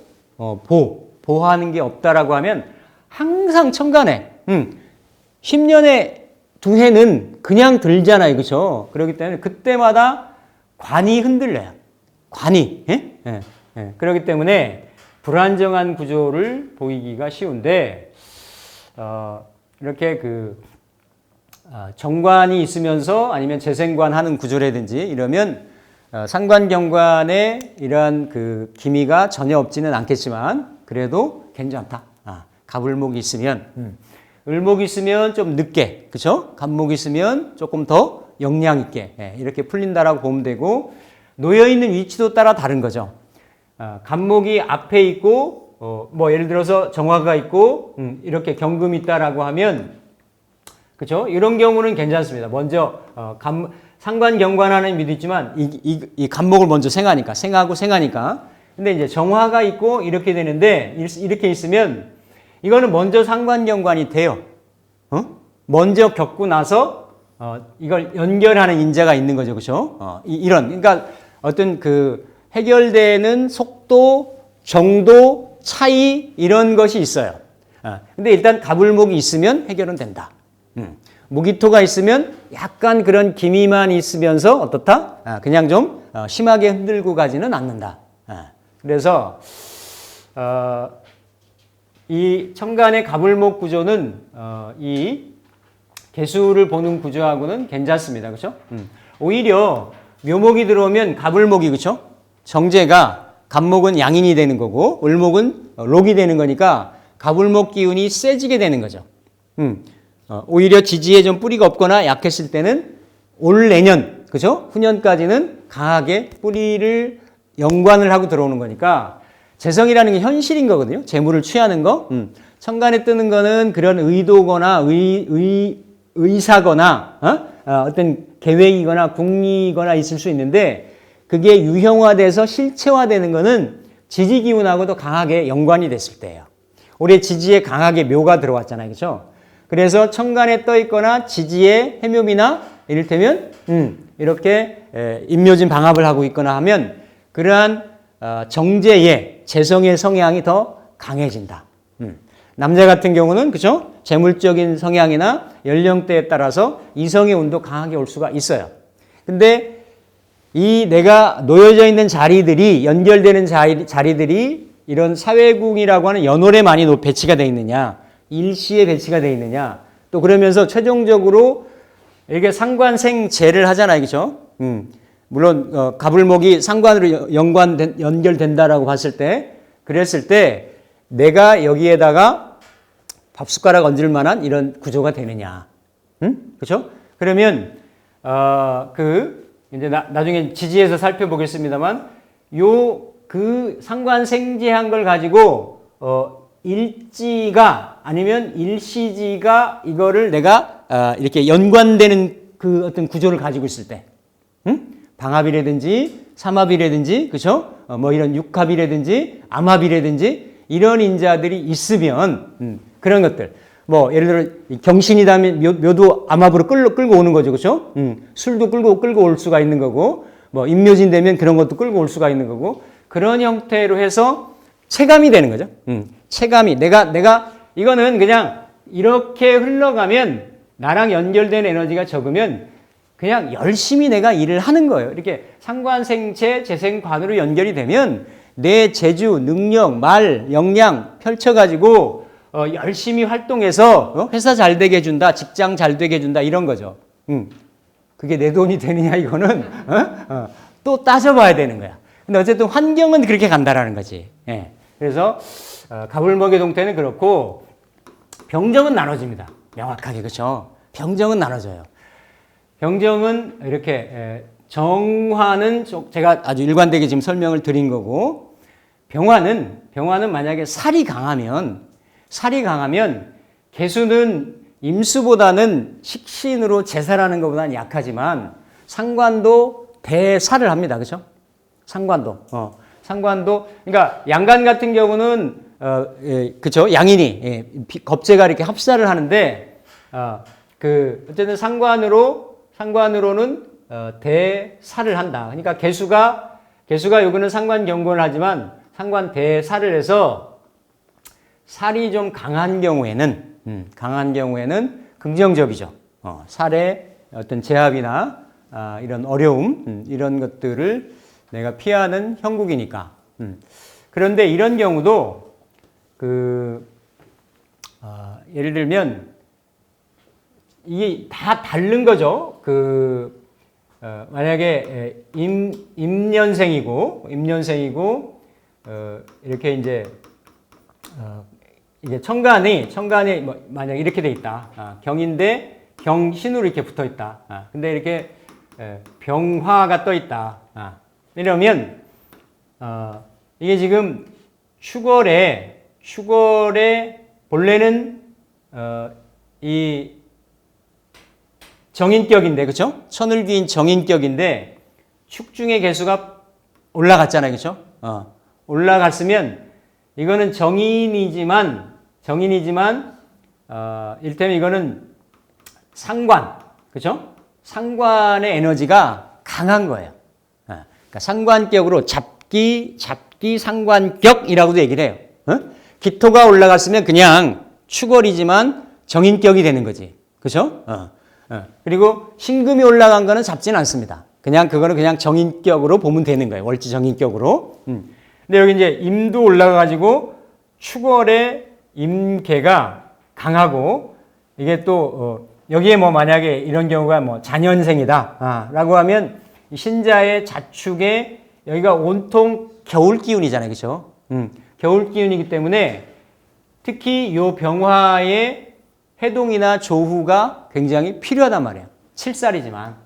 보호하는 게 없다라고 하면 항상 천간에 10년에 두 해는 그냥 들잖아요. 그렇죠? 그렇기 때문에 그때마다 관이 흔들려요. 관이. 그렇기 때문에 불안정한 구조를 보이기가 쉬운데 이렇게 정관이 있으면서 아니면 재생관 하는 구조라든지 이러면 상관경관에 이러한 그 기미가 전혀 없지는 않겠지만 그래도 괜찮다. 갑을목이 있으면 을목이 있으면 좀 늦게, 그렇죠? 갑목이 있으면 조금 더 역량 있게 이렇게 풀린다라고 보면 되고 놓여 있는 위치도 따라 다른 거죠. 갑목이 앞에 있고 뭐 예를 들어서 정화가 있고 이렇게 경금이 있다라고 하면 그죠? 이런 경우는 괜찮습니다. 먼저 상관경관하는 미도 있지만 이 간목을 먼저 생하니까 근데 이제 정화가 있고 이렇게 되는데 이렇게 있으면 이거는 먼저 상관경관이 돼요. 먼저 겪고 나서 이걸 연결하는 인자가 있는 거죠. 그죠? 이런 그러니까 어떤 그 해결되는 속도, 정도, 차이 이런 것이 있어요. 근데 일단 가불목이 있으면 해결은 된다. 무기토가 있으면 약간 그런 기미만 있으면서 어떻다? 그냥 좀 심하게 흔들고 가지는 않는다. 그래서 이 천간의 가불목 구조는 이 개수를 보는 구조하고는 괜찮습니다. 그렇죠? 오히려 묘목이 들어오면 가불목이 그렇죠? 정제가 간목은 양인이 되는 거고 을목은 록이 되는 거니까 가불목 기운이 세지게 되는 거죠. 오히려 지지에 좀 뿌리가 없거나 약했을 때는 올 내년, 그죠? 후년까지는 강하게 뿌리를 연관을 하고 들어오는 거니까 재성이라는 게 현실인 거거든요. 재물을 취하는 거. 천간에 뜨는 거는 그런 의도거나 의사거나 어떤 계획이거나 궁리거나 있을 수 있는데 그게 유형화돼서 실체화되는 거는 지지 기운하고도 강하게 연관이 됐을 때예요. 올해 지지에 강하게 묘가 들어왔잖아요. 그렇죠? 그래서 천간에 떠 있거나 지지에 해묘미나 이를테면 이렇게 임묘진 방합을 하고 있거나 하면 그러한 정제의 재성의 성향이 더 강해진다. 남자 같은 경우는 그죠? 재물적인 성향이나 연령대에 따라서 이성의 운도 강하게 올 수가 있어요. 근데 이 내가 놓여져 있는 자리들이 연결되는 자리들이 이런 사회궁이라고 하는 연월에 많이 배치가 되어 있느냐, 일시에 배치가 되어 있느냐, 또 그러면서 최종적으로 이게 상관생재를 하잖아요, 그렇죠? 물론 가불목이 상관으로 연결된다라고 봤을 때, 그랬을 때 내가 여기에다가 밥숟가락 얹을 만한 이런 구조가 되느냐, 그렇죠? 그러면 이제 나중에 지지에서 살펴보겠습니다만, 그 상관생재한 걸 가지고 일지가 아니면 일시지가 이거를 내가 이렇게 연관되는 그 어떤 구조를 가지고 있을 때, 방합이라든지 삼합이라든지, 그렇죠? 뭐 이런 육합이라든지 암합이라든지 이런 인자들이 있으면 그런 것들. 뭐 예를 들어 경신이다면 묘도 암합으로 끌고 오는 거죠, 그렇죠? 술도 끌고 올 수가 있는 거고, 뭐 임묘진 되면 그런 것도 끌고 올 수가 있는 거고, 그런 형태로 해서 체감이 되는 거죠. 체감이 내가 이거는 그냥 이렇게 흘러가면 나랑 연결된 에너지가 적으면 그냥 열심히 내가 일을 하는 거예요. 이렇게 상관생체 재생관으로 연결이 되면 내 재주, 능력, 말, 역량 펼쳐가지고 열심히 활동해서 회사 잘 되게 해준다, 직장 잘 되게 해준다 이런 거죠. 그게 내 돈이 되느냐 이거는 또 따져봐야 되는 거야. 근데 어쨌든 환경은 그렇게 간다라는 거지. 예. 그래서 가불목의 동태는 그렇고 병정은 나눠집니다. 명확하게 그렇죠. 병정은 나눠져요. 병정은 이렇게 정화는 제가 아주 일관되게 지금 설명을 드린 거고 병화는 만약에 살이 강하면 개수는 임수보다는 식신으로 제살하는 것보다는 약하지만 상관도 대살을 합니다. 그렇죠? 상관도. 그러니까 양간 같은 경우는 그렇죠? 양인이 겁재가 이렇게 합살을 하는데 어쨌든 상관으로는 대살을 한다. 그러니까 개수가 여기는 상관 경건을 하지만 상관 대살을 해서 살이 좀 강한 경우에는 긍정적이죠. 살의 어떤 제압이나 이런 어려움 이런 것들을 내가 피하는 형국이니까. 그런데 이런 경우도 예를 들면 이게 다 다른 거죠. 만약에 임년생이고 이렇게 이제 이게 천간이 만약 이렇게 돼 있다. 경인데 경신으로 이렇게 붙어 있다. 근데 이렇게 병화가 떠 있다. 이러면 이게 지금 축월에 본래는 이 정인격인데, 그쵸? 천을귀인 정인격인데 축중의 개수가 올라갔잖아요, 그쵸? 올라갔으면 이거는 정인이지만 일테면 이거는 상관, 그쵸? 상관의 에너지가 강한 거예요. 그러니까 상관격으로 잡기 상관격이라고도 얘기를 해요. 기토가 올라갔으면 그냥 축월이지만 정인격이 되는 거지. 그죠? 그리고 신금이 올라간 거는 잡지는 않습니다. 그거는 그냥 정인격으로 보면 되는 거예요. 월지 정인격으로. 근데 여기 이제 임도 올라가가지고 축월에 임계가 강하고 이게 또, 여기에 뭐 만약에 이런 경우가 뭐 자년생이다. 라고 하면 신자의 자축에 여기가 온통 겨울 기운이잖아요. 그죠? 겨울 기운이기 때문에 특히 요 병화의 해동이나 조후가 굉장히 필요하단 말이에요. 7살이지만.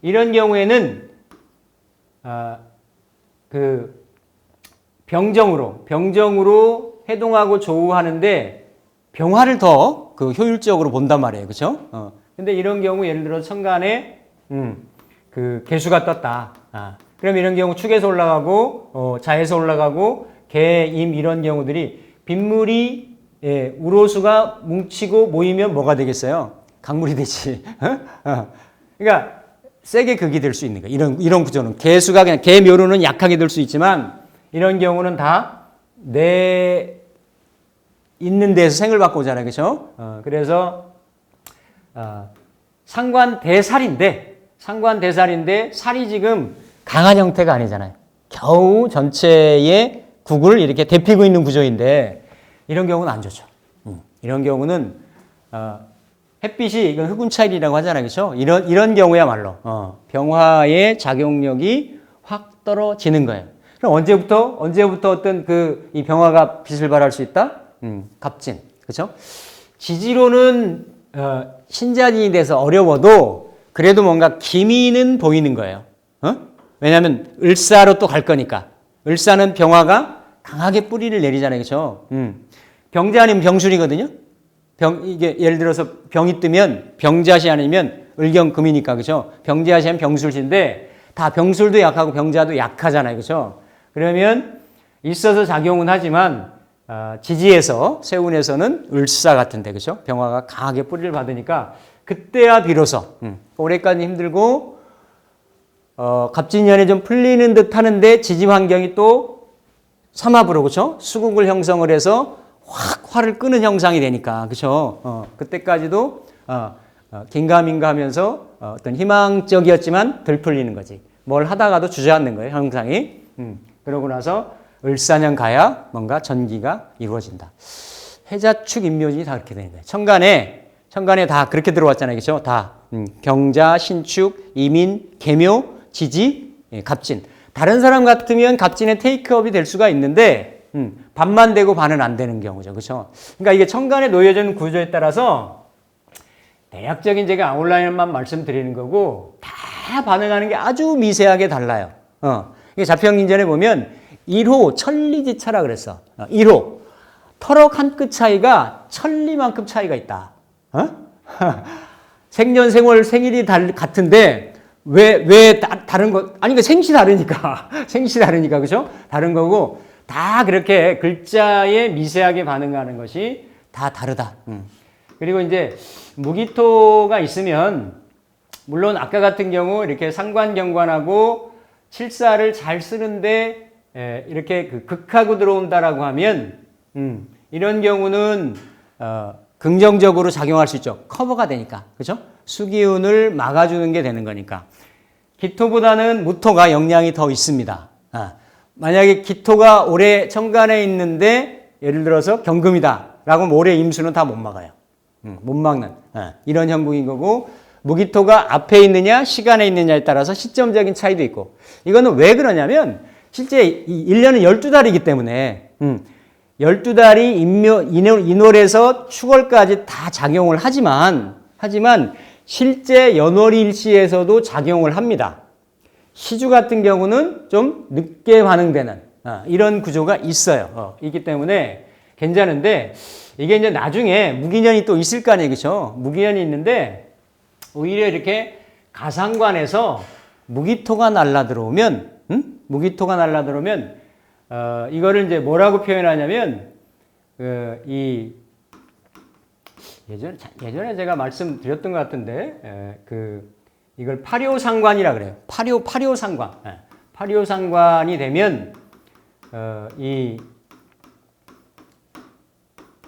이런 경우에는, 병정으로 해동하고 조후하는데 병화를 더 효율적으로 본단 말이에요. 그죠? 근데 이런 경우 예를 들어 천간에, 개수가 떴다. 그럼 이런 경우 축에서 올라가고, 자에서 올라가고, 개, 임 이런 경우들이 빗물이 우로수가 뭉치고 모이면 뭐가 되겠어요? 강물이 되지. 그러니까 세게 극이 될 수 있는 거예요. 이런 구조는 개수가 그냥 개묘로는 약하게 될 수 있지만 이런 경우는 다 내 있는 데서 생을 받고 오잖아요, 그렇죠? 그래서 상관대살인데 살이 지금 강한 형태가 아니잖아요. 겨우 전체의 국을 이렇게 데피고 있는 구조인데 이런 경우는 안 좋죠. 이런 경우는 햇빛이 이건 흑운 차일이라고 하잖아요, 그렇죠? 이런 경우야말로 병화의 작용력이 확 떨어지는 거예요. 그럼 언제부터 어떤 이 병화가 빛을 발할 수 있다? 갑진, 그렇죠? 지지로는 신자진이 돼서 어려워도 그래도 뭔가 기미는 보이는 거예요. 왜냐하면 을사로 또 갈 거니까. 을사는 병화가 강하게 뿌리를 내리잖아요, 그렇죠? 병자 아니면 병술이거든요. 이게 예를 들어서 병이 뜨면 병자시 아니면 을경금이니까, 그죠? 병자시 하면 병술시인데 다 병술도 약하고 병자도 약하잖아요, 그죠? 그러면 있어서 작용은 하지만 지지에서 세운에서는 을사 같은데, 그죠? 병화가 강하게 뿌리를 받으니까 그때야 비로소 올해까지 힘들고 갑진년이 좀 풀리는 듯 하는데 지지 환경이 또 삼합으로, 그죠? 수국을 형성을 해서 확 화를 끄는 형상이 되니까, 그죠? 그때까지도 긴가민가 하면서 어떤 희망적이었지만 덜 풀리는 거지. 뭘 하다가도 주저앉는 거예요, 형상이. 그러고 나서 을사년 가야 뭔가 전기가 이루어진다. 해자축 임묘진이 다 그렇게 되는 거예요. 천간에 다 그렇게 들어왔잖아요, 그죠? 다 경자, 신축, 이민, 계묘, 지지, 갑진. 다른 사람 같으면 갑진의 테이크업이 될 수가 있는데 반만 되고 반은 안 되는 경우죠. 그렇죠? 그러니까 이게 천간에 놓여져 있는 구조에 따라서 대략적인 제가 아웃라인만 말씀드리는 거고 다 반응하는 게 아주 미세하게 달라요. 이게 자평인전에 보면 1호 천리지차라 그랬어. 1호 터럭 한 끗 차이가 천리만큼 차이가 있다. 생년생월 생일이 같은데 왜 다른 거 아니 그 생시 다르니까 그죠? 다른 거고 다 그렇게 글자에 미세하게 반응하는 것이 다 다르다. 그리고 이제 무기토가 있으면 물론 아까 같은 경우 이렇게 상관경관하고 칠사를 잘 쓰는데 이렇게 극하고 들어온다라고 하면 이런 경우는 긍정적으로 작용할 수 있죠. 커버가 되니까. 그죠? 수기운을 막아주는 게 되는 거니까. 기토보다는 무토가 영향이 더 있습니다. 만약에 기토가 올해 천간에 있는데 예를 들어서 경금이다 라고 하면 올해 임수는 다 못 막아요. 못 막는 이런 형국인 거고, 무기토가 앞에 있느냐 시간에 있느냐에 따라서 시점적인 차이도 있고, 이거는 왜 그러냐면 실제 1년은 12달이기 때문에 12달이 인월에서 축월까지 다 작용을 하지만 실제 연월일시에서도 작용을 합니다. 시주 같은 경우는 좀 늦게 반응되는 이런 구조가 있어요. 있기 때문에 괜찮은데 이게 이제 나중에 무기년이 또 있을 거 아니에요. 그렇죠? 무기년이 있는데 오히려 이렇게 가상관에서 무기토가 날라 들어오면 무기토가 날라 들어오면 이거를 이제 뭐라고 표현하냐면 예전에 제가 말씀드렸던 것 같은데 이걸 파료상관이라 그래요. 파료상관. 파료상관이 되면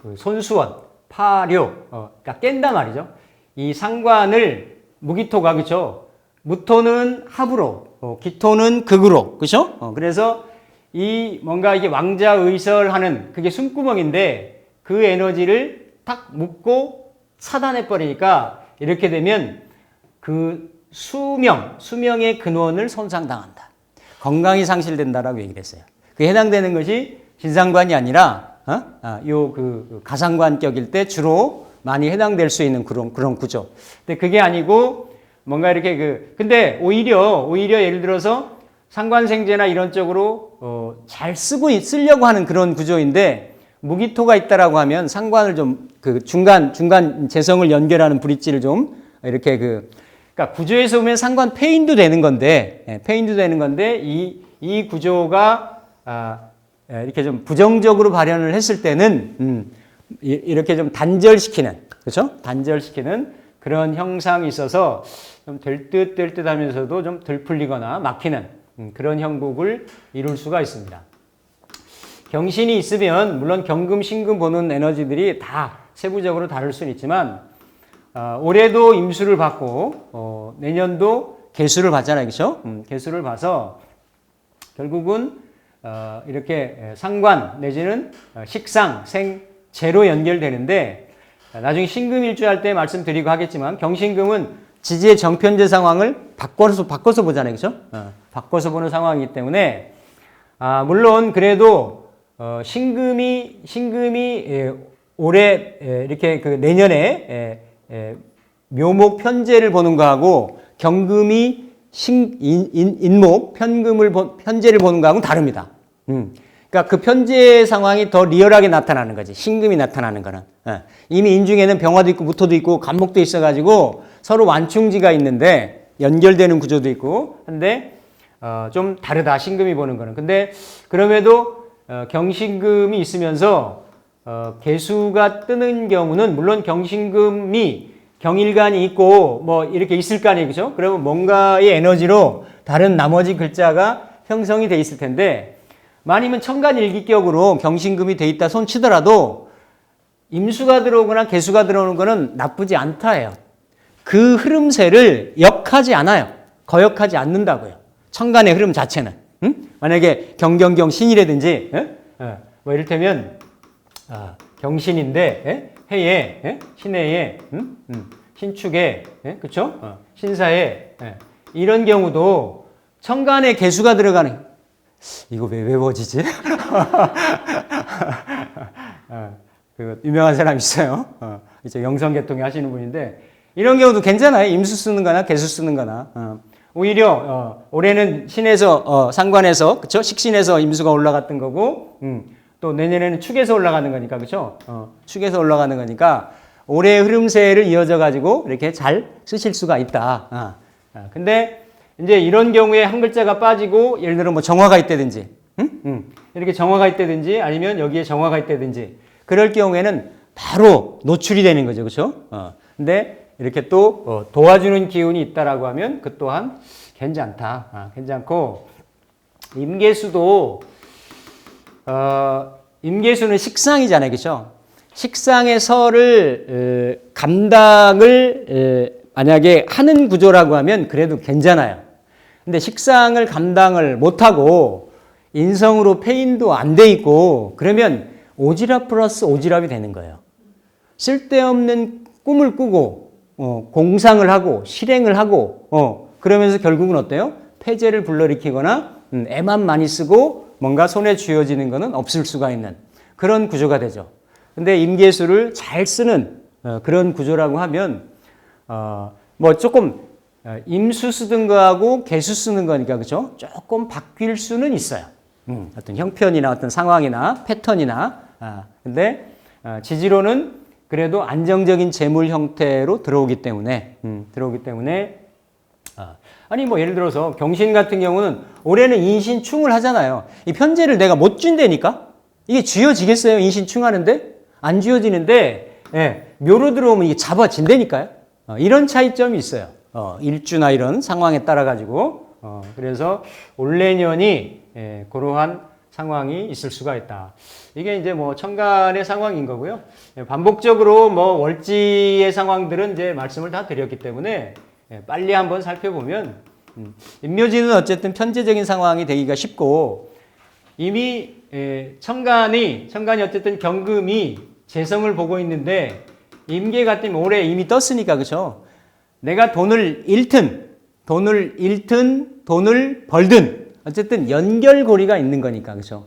그 손수원, 파료, 그러니까 깬다 말이죠. 이 상관을 무기토가 그렇죠. 무토는 합으로, 기토는 극으로, 그렇죠? 그래서 이 뭔가 이게 왕자의설하는 그게 숨구멍인데 그 에너지를 딱 묶고 차단해 버리니까 이렇게 되면 그 수명의 근원을 손상당한다. 건강이 상실된다라고 얘기를 했어요. 그 해당되는 것이 진상관이 아니라 가상관격일 때 주로 많이 해당될 수 있는 그런 구조. 근데 그게 아니고 뭔가 이렇게 근데 오히려 예를 들어서 상관생제나 이런 쪽으로 잘 쓰려고 하는 그런 구조인데 무기토가 있다라고 하면 상관을 좀 중간 재성을 연결하는 브릿지를 좀 이렇게 그러니까 구조에서 보면 상관 폐인도 되는 건데 이 구조가 이렇게 좀 부정적으로 발현을 했을 때는 이렇게 좀 단절시키는 그렇죠? 단절시키는 그런 형상이 있어서 좀 될 듯 하면서도 좀 덜 풀리거나 막히는 그런 형국을 이룰 수가 있습니다. 경신이 있으면 물론 경금, 신금 보는 에너지들이 다 세부적으로 다를 수는 있지만 올해도 임수를 받고 내년도 개수를 받잖아요. 그렇죠? 개수를 봐서 결국은 이렇게 상관 내지는 식상, 생, 재로 연결되는데 나중에 신금일주 할 때 말씀드리고 하겠지만 경신금은 지지의 정편제 상황을 바꿔서 보잖아요. 그렇죠? 바꿔서 보는 상황이기 때문에 물론 그래도 신금이 올해 이렇게 내년에 묘목 편제를 보는 거하고 경금이 인목 편제를 보는 거하고는 다릅니다. 그러니까 그 편제 상황이 더 리얼하게 나타나는 거지. 신금이 나타나는 거는. 이미 인중에는 병화도 있고 무토도 있고 간목도 있어가지고 서로 완충지가 있는데 연결되는 구조도 있고 근데 좀 다르다. 신금이 보는 거는. 근데 그럼에도 경신금이 있으면서 개수가 뜨는 경우는 물론 경신금이 경일간이 있고 뭐 이렇게 있을 거 아니에요. 그죠? 그러면 뭔가의 에너지로 다른 나머지 글자가 형성이 돼 있을 텐데 아니면 천간일기격으로 경신금이 돼 있다 손 치더라도 임수가 들어오거나 개수가 들어오는 거는 나쁘지 않다예요. 그 흐름세를 역하지 않아요. 거역하지 않는다고요. 천간의 흐름 자체는. 만약에 경경경 신이라든지 뭐 이를테면 경신인데 해에 신해에 신축에 그렇죠? 신사에 이런 경우도 천간에 개수가 들어가는 이거 왜 외워지지? 그 유명한 사람 있어요. 이제 영성계통에 하시는 분인데 이런 경우도 괜찮아요. 임수 쓰는 거나 개수 쓰는 거나. 오히려 올해는 신에서 상관에서 그렇죠? 식신에서 임수가 올라갔던 거고 또 내년에는 축에서 올라가는 거니까 그렇죠? 축에서 올라가는 거니까 올해의 흐름세를 이어져 가지고 이렇게 잘 쓰실 수가 있다. 근데 이제 이런 경우에 한 글자가 빠지고 예를 들어 뭐 정화가 있다든지 이렇게 정화가 있다든지 아니면 여기에 정화가 있다든지 그럴 경우에는 바로 노출이 되는 거죠. 그렇죠? 근데 이렇게 또 도와주는 기운이 있다라고 하면 그 또한 괜찮다. 괜찮고 임계수도 임계수는 식상이잖아요. 그렇죠? 식상의 설을 감당을 만약에 하는 구조라고 하면 그래도 괜찮아요. 근데 식상을 감당을 못하고 인성으로 폐인도 안 돼 있고 그러면 오지랖 플러스 오지랖이 되는 거예요. 쓸데없는 꿈을 꾸고 공상을 하고 실행을 하고 그러면서 결국은 어때요? 폐재를 불러일으키거나 애만 많이 쓰고 뭔가 손에 쥐어지는 거는 없을 수가 있는 그런 구조가 되죠. 근데 임계수를 잘 쓰는 그런 구조라고 하면 뭐 조금 임수 쓰는 거하고 개수 쓰는 거니까 그죠? 조금 바뀔 수는 있어요. 어떤 형편이나 어떤 상황이나 패턴이나 근데 지지로는 그래도 안정적인 재물 형태로 들어오기 때문에 아니 뭐 예를 들어서 경신 같은 경우는 올해는 인신충을 하잖아요. 이 편제를 내가 못 준다니까 이게 쥐어지겠어요? 인신충 하는데 안 쥐어지는데 묘로 들어오면 이게 잡아진다니까요. 이런 차이점이 있어요. 일주나 이런 상황에 따라 가지고 그래서 올 내년이 그러한 상황이 있을 수가 있다. 이게 이제 뭐 천간의 상황인 거고요. 반복적으로 뭐 월지의 상황들은 이제 말씀을 다 드렸기 때문에 빨리 한번 살펴보면 인묘지는 어쨌든 편제적인 상황이 되기가 쉽고 이미 천간이 어쨌든 경금이 재성을 보고 있는데 임계 같으면 올해 이미 떴으니까 그렇죠. 내가 돈을 잃든 돈을 벌든 어쨌든 연결고리가 있는 거니까 그렇죠.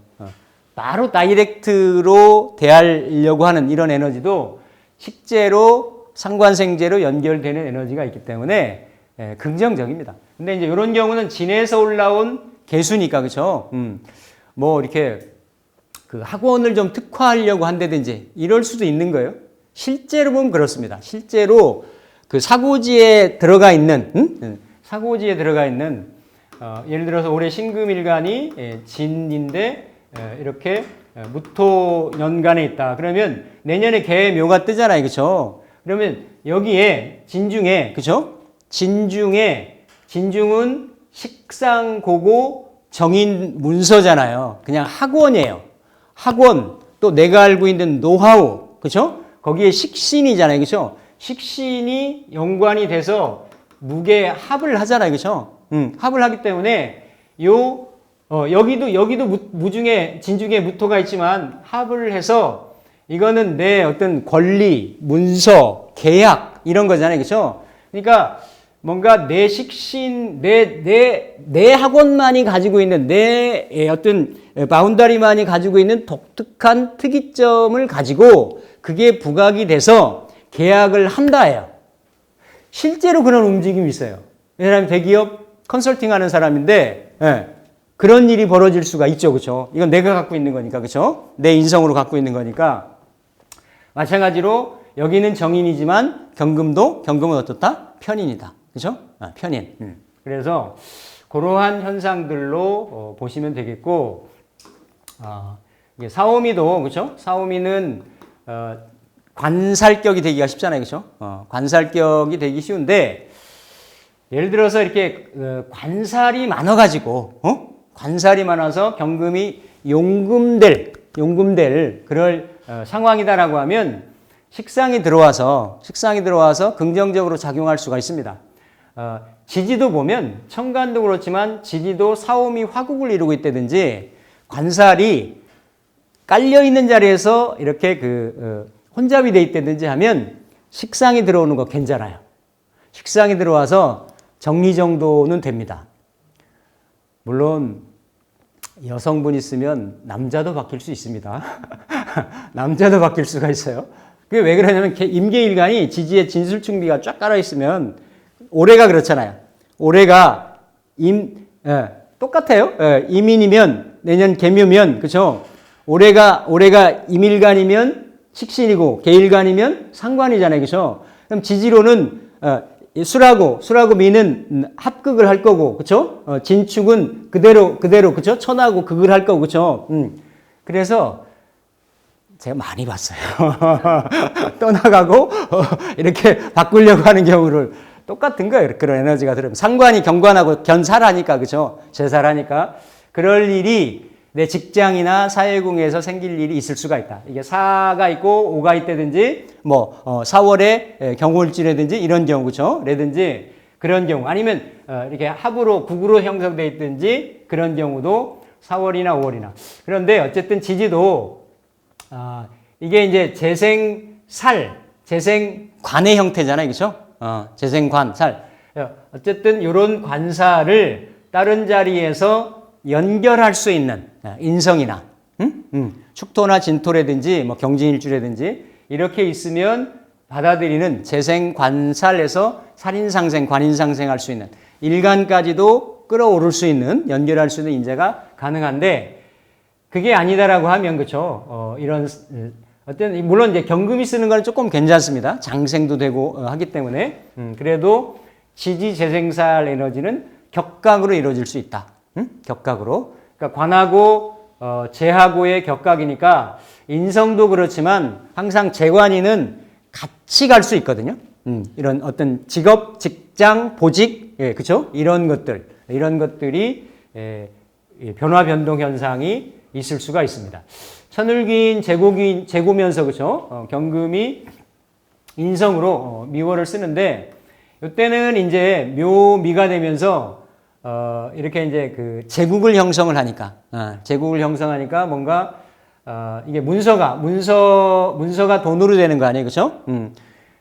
바로 다이렉트로 대하려고 하는 이런 에너지도 식재로 상관생재로 연결되는 에너지가 있기 때문에 긍정적입니다. 근데 이제 이런 경우는 진에서 올라온 개수니까 그렇죠. 뭐 이렇게 그 학원을 좀 특화하려고 한다든지 이럴 수도 있는 거예요. 실제로 보면 그렇습니다. 실제로 그 사고지에 들어가 있는 예를 들어서 올해 신금일간이 진인데 이렇게 무토 연간에 있다. 그러면 내년에 개묘가 뜨잖아요. 그렇죠? 그러면 여기에 진중에 그렇죠? 진중은 식상고고 정인 문서잖아요. 그냥 학원이에요. 학원 또 내가 알고 있는 노하우 그렇죠? 거기에 식신이잖아요. 그렇죠? 식신이 연관이 돼서 무게 합을 하잖아요. 그렇죠? 합을 하기 때문에 여기도 무중에 진중에 무토가 있지만 합을 해서 이거는 내 어떤 권리, 문서, 계약 이런 거잖아요. 그렇죠? 그러니까 뭔가 내 식신, 내 학원만이 가지고 있는 내 어떤 바운다리만이 가지고 있는 독특한 특이점을 가지고 그게 부각이 돼서 계약을 한다예요. 실제로 그런 움직임이 있어요. 왜냐하면 대기업 컨설팅 하는 사람인데 그런 일이 벌어질 수가 있죠. 그렇죠? 이건 내가 갖고 있는 거니까. 그렇죠? 내 인성으로 갖고 있는 거니까. 마찬가지로 여기는 정인이지만 경금은 어떻다? 편인이다. 그렇죠? 편인. 그래서 그러한 현상들로 보시면 되겠고 이게 사오미도 그렇죠? 사오미는 관살격이 되기가 쉽잖아요. 그렇죠? 관살격이 되기 쉬운데 예를 들어서 이렇게 관살이 많아가지고 관살이 많아서 경금이 용금될 그럴 상황이다라고 하면 식상이 들어와서 긍정적으로 작용할 수가 있습니다. 지지도 보면 천간도 그렇지만 지지도 사오미 화국을 이루고 있다든지 관살이 깔려 있는 자리에서 이렇게 혼잡이 돼 있다든지 하면 식상이 들어오는 거 괜찮아요. 식상이 들어와서 정리정도는 됩니다. 물론 여성분 있으면 남자도 바뀔 수 있습니다. 남자도 바뀔 수가 있어요. 그게 왜 그러냐면 임계일간이 지지에 진술충비가 쫙 깔아 있으면 올해가 그렇잖아요. 올해가 똑같아요. 임인이면 내년 개묘면 그렇죠. 올해가 임일간이면 식신이고 계일간이면 상관이잖아요. 그렇죠. 그럼 지지로는 술하고 미는 합극을 할 거고 그렇죠. 진축은 그대로 그렇죠. 천하고 극을 할 거고 그렇죠. 그래서 제가 많이 봤어요. 떠나가고 이렇게 바꾸려고 하는 경우를 똑같은 거예요. 그런 에너지가 들으면 상관이 경관하고 견살하니까 그렇죠. 제살하니까 그럴 일이 내 직장이나 사회궁에서 생길 일이 있을 수가 있다. 이게 4가 있고 5가 있다든지 뭐 4월에 경호일지라든지 이런 경우 그렇죠. 라든지 그런 경우 아니면 이렇게 합으로 국으로 형성되어 있든지 그런 경우도 4월이나 5월이나 그런데 어쨌든 지지도 이게 이제 재생관의 형태잖아요. 그렇죠? 재생관, 살. 어쨌든 이런 관사를 다른 자리에서 연결할 수 있는 인성이나 축토나 진토라든지 뭐 경진일주라든지 이렇게 있으면 받아들이는 재생관살에서 살인상생, 관인상생 할 수 있는 일간까지도 끌어오를 수 있는 연결할 수 있는 인재가 가능한데 그게 아니다라고 하면 그렇죠. 이런 어떤 물론 이제 경금이 쓰는 건 조금 괜찮습니다. 장생도 되고 하기 때문에 그래도 지지 재생살 에너지는 격각으로 이루어질 수 있다. 격각으로. 그러니까 관하고 재하고의 격각이니까 인성도 그렇지만 항상 재관이는 같이 갈 수 있거든요. 이런 어떤 직업, 직장, 보직, 예, 그렇죠? 이런 것들이 변화 변동 현상이 있을 수가 있습니다. 천을귀인 재고면서 그렇죠? 경금이 인성으로 미월을 쓰는데 이때는 이제 묘미가 되면서 이렇게 이제 그 제국을 형성을 하니까 제국을 형성하니까 뭔가 이게 문서가 돈으로 되는 거 아니에요, 그렇죠?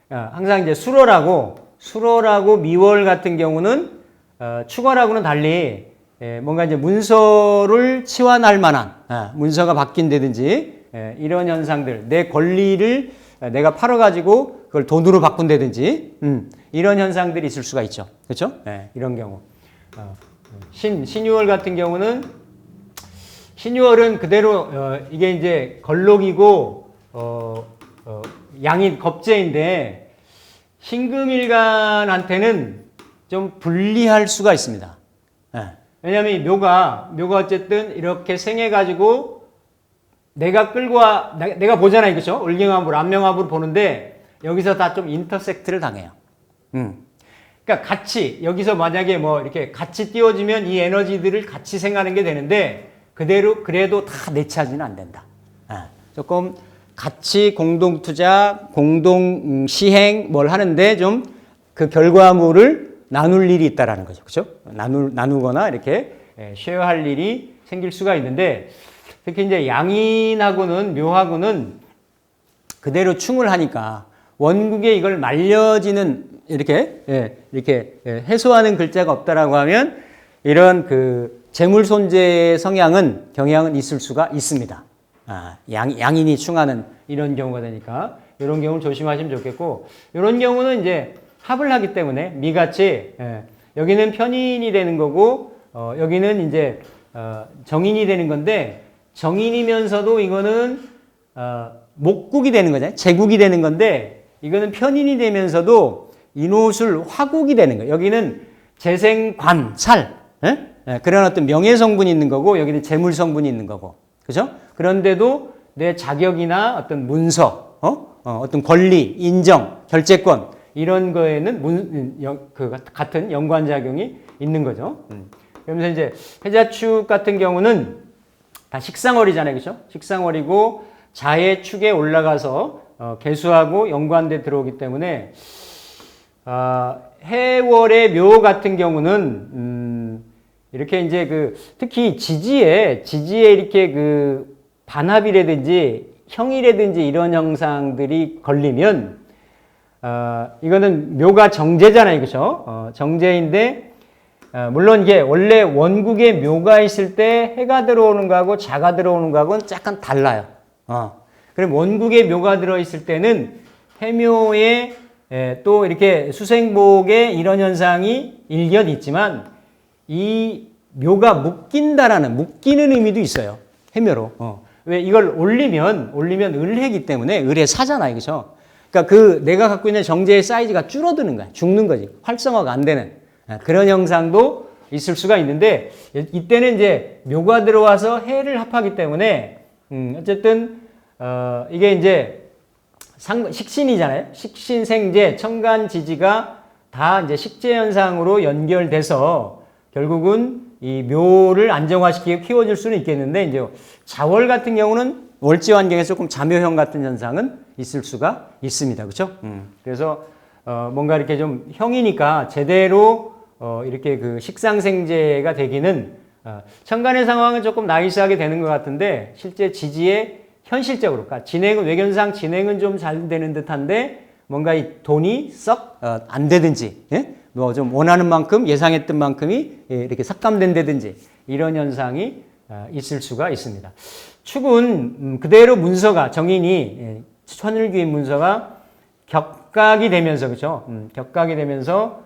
항상 이제 수로라고 미월 같은 경우는 축월하고는 달리 뭔가 이제 문서를 치환할 만한 문서가 바뀐다든지 이런 현상들, 내 권리를 내가 팔아가지고 그걸 돈으로 바꾼다든지 이런 현상들이 있을 수가 있죠, 그렇죠? 이런 경우 신유월 같은 경우는 신유월은 그대로 이게 이제 걸록이고 양인 겁재인데 신금일간한테는 좀 불리할 수가 있습니다. 왜냐하면 이 묘가 어쨌든 이렇게 생해가지고 내가 보잖아요, 그렇죠? 을경합을 암명합으로 보는데 여기서 다 좀 인터섹트를 당해요. 그러니까 같이 여기서 만약에 뭐 이렇게 같이 띄워지면 이 에너지들을 같이 생각하는 게 되는데 그래도 다 내 차지는 안 된다. 조금 같이 공동 투자, 공동 시행 뭘 하는데 좀 그 결과물을 나눌 일이 있다라는 거죠. 그렇죠? 나누거나 이렇게 쉐어할 일이 생길 수가 있는데 특히 이제 양인하고는 묘하고는 그대로 충을 하니까 원국에 이걸 말려지는 이렇게 해소하는 글자가 없다라고 하면 이런 그 재물 손재의 경향은 있을 수가 있습니다. 양인이 충하는 이런 경우가 되니까 이런 경우는 조심하시면 좋겠고 이런 경우는 이제 합을 하기 때문에 미같이 여기는 편인이 되는 거고 여기는 이제 정인이 되는 건데 정인이면서도 이거는 목국이 되는 거잖아요. 제국이 되는 건데 이거는 편인이 되면서도 인호술 화국이 되는 거예요. 여기는 재생관, 살 그런 어떤 명예 성분이 있는 거고 여기는 재물 성분이 있는 거고 그죠? 그런데도 내 자격이나 어떤 문서, 어떤 권리, 인정, 결재권 이런 거에는 같은 연관작용이 있는 거죠. 그러면서 이제 해자축 같은 경우는 다 식상월이잖아요. 그렇죠? 식상월이고 자의 축에 올라가서 개수하고 연관돼 들어오기 때문에 해월의 묘 같은 경우는 이렇게 이제 특히 지지에 이렇게 반합이라든지 형이라든지 이런 형상들이 걸리면 이거는 묘가 정제잖아요, 그렇죠? 정제인데 물론 이게 원래 원국에 묘가 있을 때 해가 들어오는 거하고 자가 들어오는 거하고는 약간 달라요. 그럼 원국에 묘가 들어 있을 때는 해묘에 또 이렇게 수생복에 이런 현상이 일견 있지만 이 묘가 묶이는 의미도 있어요. 해묘로. 왜 이걸 올리면 을해기 때문에 을의 사잖아요, 그렇죠? 그러니까 내가 갖고 있는 정제의 사이즈가 줄어드는 거야. 죽는 거지. 활성화가 안 되는. 그런 형상도 있을 수가 있는데, 이때는 이제 묘가 들어와서 해를 합하기 때문에, 어쨌든, 이게 이제 식신이잖아요. 식신, 생재, 천간, 지지가 다 이제 식재 현상으로 연결돼서 결국은 이 묘를 안정화시키고 키워줄 수는 있겠는데, 이제 자월 같은 경우는 월지 환경에서 조금 자묘형 같은 현상은 있을 수가 있습니다. 그렇죠? 그래서 뭔가 이렇게 좀 형이니까 제대로 이렇게 식상생재가 되기는 천간의 상황은 조금 나이스하게 되는 것 같은데 실제 지지에 현실적으로 그러니까 외견상 진행은 좀 잘 되는 듯한데 뭔가 이 돈이 썩 안 되든지 뭐 좀 원하는 만큼 예상했던 만큼이 이렇게 삭감된다든지 이런 현상이 있을 수가 있습니다. 축은 그대로 문서가 정인이 천을귀인 문서가 격각이 되면서 그렇죠? 격각이 되면서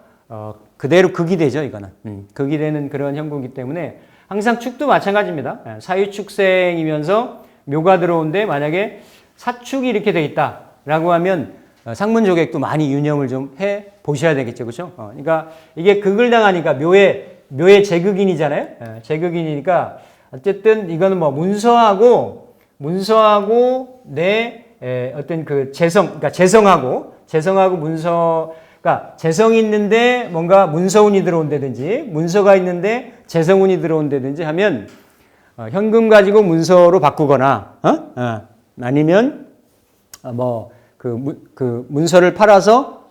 그대로 극이 되죠. 이거는 극이 되는 그런 형국이기 때문에 항상 축도 마찬가지입니다. 사유축생이면서 묘가 들어오는데 만약에 사축이 이렇게 돼 있다라고 하면 상문조객도 많이 유념을 좀 해 보셔야 되겠죠, 그렇죠? 그러니까 이게 극을 당하니까 묘의 제극인이잖아요. 제극인이니까 어쨌든 이거는 뭐 문서하고 내 어떤 그 그러니까 재성하고 문서, 그러니까 재성이 있는데 뭔가 문서운이 들어온다든지 문서가 있는데 재성운이 들어온다든지 하면 현금 가지고 문서로 바꾸거나 아니면 그 문서를 팔아서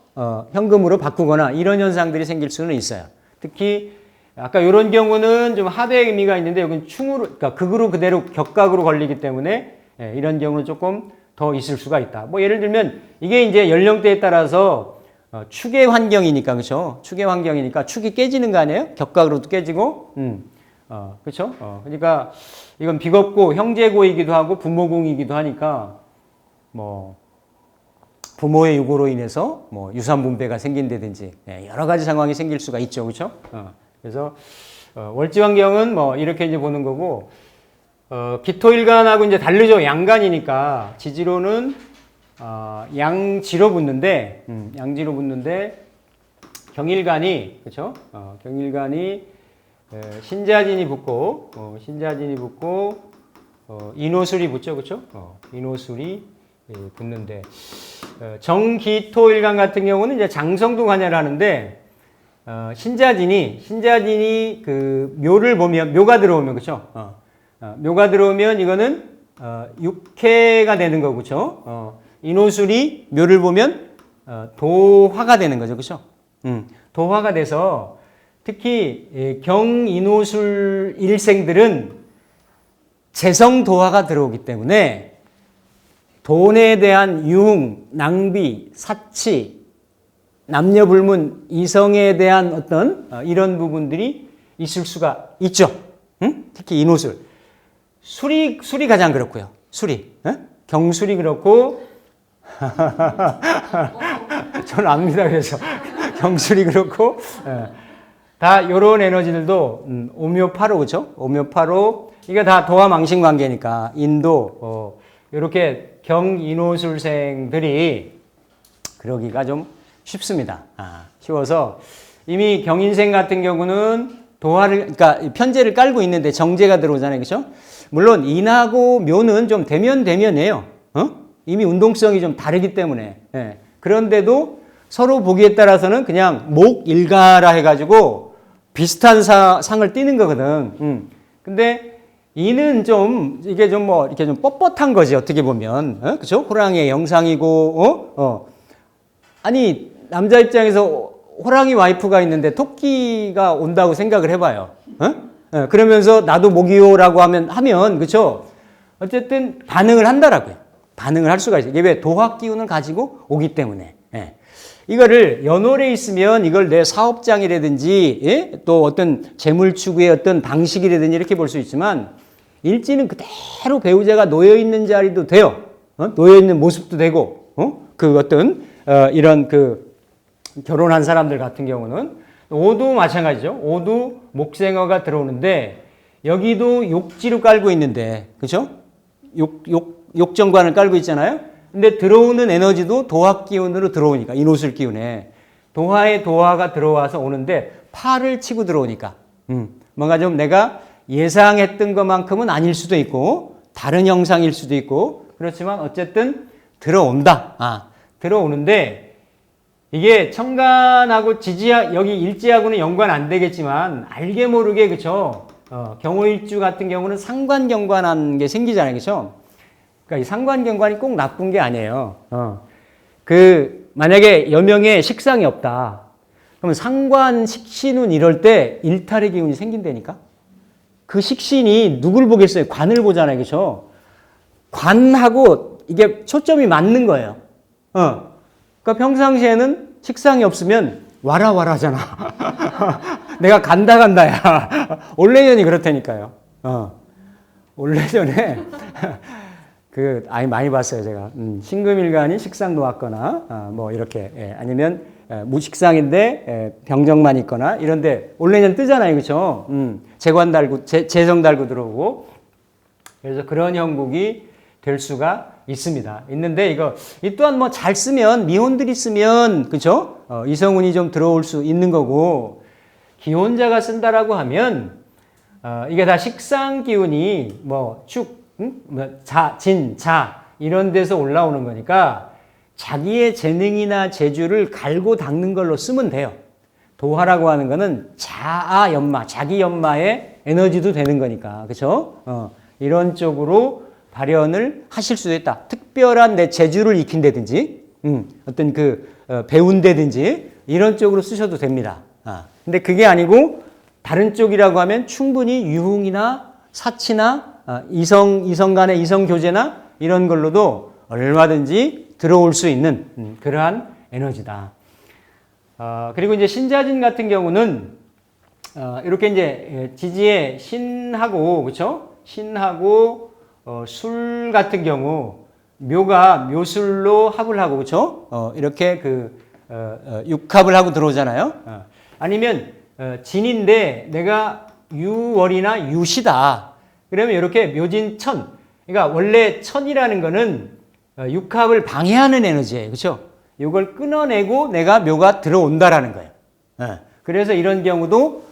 현금으로 바꾸거나 이런 현상들이 생길 수는 있어요. 특히 아까 이런 경우는 좀 하대의 의미가 있는데 여기는 충으로, 그러니까 극으로 그대로 격각으로 걸리기 때문에 이런 경우는 조금 더 있을 수가 있다. 뭐 예를 들면 이게 이제 연령대에 따라서 축의 환경이니까, 그렇죠? 축의 환경이니까 축이 깨지는 거 아니에요? 격각으로도 깨지고, 그렇죠? 그러니까 이건 비겁고 형제고이기도 하고 부모공이기도 하니까 뭐 부모의 유고로 인해서 뭐 유산 분배가 생긴다든지 여러 가지 상황이 생길 수가 있죠, 그렇죠? 그래서 월지환경은 뭐 이렇게 이제 보는 거고, 기토일간하고 이제 다르죠. 양간이니까 지지로는 양지로 붙는데, 경일간이, 그렇죠? 경일간이 신자진이 붙고, 인호술이 붙죠, 그렇죠? 인호술이 붙는데, 정기토일간 같은 경우는 이제 장성도 관여를 하는데, 신자진이 그 묘를 보면, 묘가 들어오면, 그렇죠? 묘가 들어오면 이거는 육해가 되는 거고, 그렇죠? 인호술이 묘를 보면 도화가 되는 거죠, 그렇죠? 도화가 돼서 특히 경인호술 일생들은 재성도화가 들어오기 때문에 돈에 대한 유흥, 낭비, 사치, 남녀불문, 이성에 대한 어떤 이런 부분들이 있을 수가 있죠. 특히 인호술. 술이 가장 그렇고요. 술이. 경술이 그렇고, 저는 압니다. 그래서. 경술이 그렇고, 다 요런 에너지들도 오묘파로, 그죠? 오묘파로. 이게 다 도화망신 관계니까, 인도, 요렇게 경인호술생들이 그러기가 좀 쉽습니다. 쉬워서 이미 경인생 같은 경우는 그러니까 편제를 깔고 있는데 정제가 들어오잖아요. 그죠? 물론 인하고 묘는 좀 대면이에요. 이미 운동성이 좀 다르기 때문에. 그런데도 서로 보기에 따라서는 그냥 목일가라 해가지고 비슷한 상을 띠는 거거든. 근데 이는 좀, 이게 좀 뭐, 이렇게 좀 뻣뻣한 거지, 어떻게 보면. 그죠? 호랑이의 영상이고, 아니, 남자 입장에서 호랑이 와이프가 있는데 토끼가 온다고 생각을 해봐요. 그러면서 나도 목이요라고 하면, 그쵸? 어쨌든 반응을 한다라고요. 반응을 할 수가 있어요. 이게 왜 도화 기운을 가지고 오기 때문에. 이거를 연월에 있으면 이걸 내 사업장이라든지, 또 어떤 재물 추구의 어떤 방식이라든지 이렇게 볼 수 있지만, 일지는 그대로 배우자가 놓여있는 자리도 돼요. 놓여있는 모습도 되고, 그 어떤, 이런 그 결혼한 사람들 같은 경우는 오도 마찬가지죠. 오도 목생어가 들어오는데 여기도 욕지로 깔고 있는데, 그죠? 욕정관을 깔고 있잖아요. 근데 들어오는 에너지도 도화 기운으로 들어오니까, 인호술 기운에 도화에 도화가 들어와서 오는데 팔을 치고 들어오니까 뭔가 좀 내가 예상했던 것만큼은 아닐 수도 있고 다른 형상일 수도 있고, 그렇지만 어쨌든 들어온다. 들어오는데 이게 천간하고 여기 일지하고는 연관 안 되겠지만 알게 모르게, 그쵸? 경호일주 같은 경우는 상관경관한 게 생기잖아요, 그쵸? 그러니까 이 상관경관이 꼭 나쁜 게 아니에요. 만약에 여명에 식상이 없다. 그러면 상관 식신운 이럴 때 일탈의 기운이 생긴다니까? 그 식신이 누굴 보겠어요? 관을 보잖아요, 그쵸? 관하고 이게 초점이 맞는 거예요. 그러니까 평상시에는 식상이 없으면 와라와라잖아. 내가 간다야. 올레전이 그렇다니까요. 올레전에 많이 봤어요, 제가. 신금일간이 식상 놓았거나, 뭐 이렇게, 아니면 무식상인데 병정만 있거나 이런데 올 내년 뜨잖아요, 그렇죠? 재관 달고 재성 달고 들어오고 그래서 그런 형국이 될 수가 있습니다. 있는데 이 또한 뭐 잘 쓰면 미혼들이 쓰면 그렇죠? 이성운이 좀 들어올 수 있는 거고 기혼자가 쓴다라고 하면 이게 다 식상 기운이 뭐 축, 진, 자 이런 데서 올라오는 거니까 자기의 재능이나 재주를 갈고 닦는 걸로 쓰면 돼요. 도화라고 하는 거는 자아 연마, 자기 연마의 에너지도 되는 거니까 그렇죠? 이런 쪽으로 발현을 하실 수도 있다. 특별한 내 재주를 익힌다든지, 어떤 배운다든지 이런 쪽으로 쓰셔도 됩니다. 근데 그게 아니고 다른 쪽이라고 하면 충분히 유흥이나 사치나 이성 간의 이성 교제나 이런 걸로도 얼마든지 들어올 수 있는 그러한 에너지다. 그리고 이제 신자진 같은 경우는 이렇게 이제 지지에 신하고 그렇죠? 신하고 술 같은 경우 묘가 묘술로 합을 하고 그렇죠? 이렇게 육합을 하고 들어오잖아요. 아니면 진인데 내가 유월이나 유시다. 그러면 이렇게 묘진천. 그러니까 원래 천이라는 거는 육합을 방해하는 에너지예요. 그렇죠? 이걸 끊어내고 내가 묘가 들어온다라는 거예요. 그래서 이런 경우도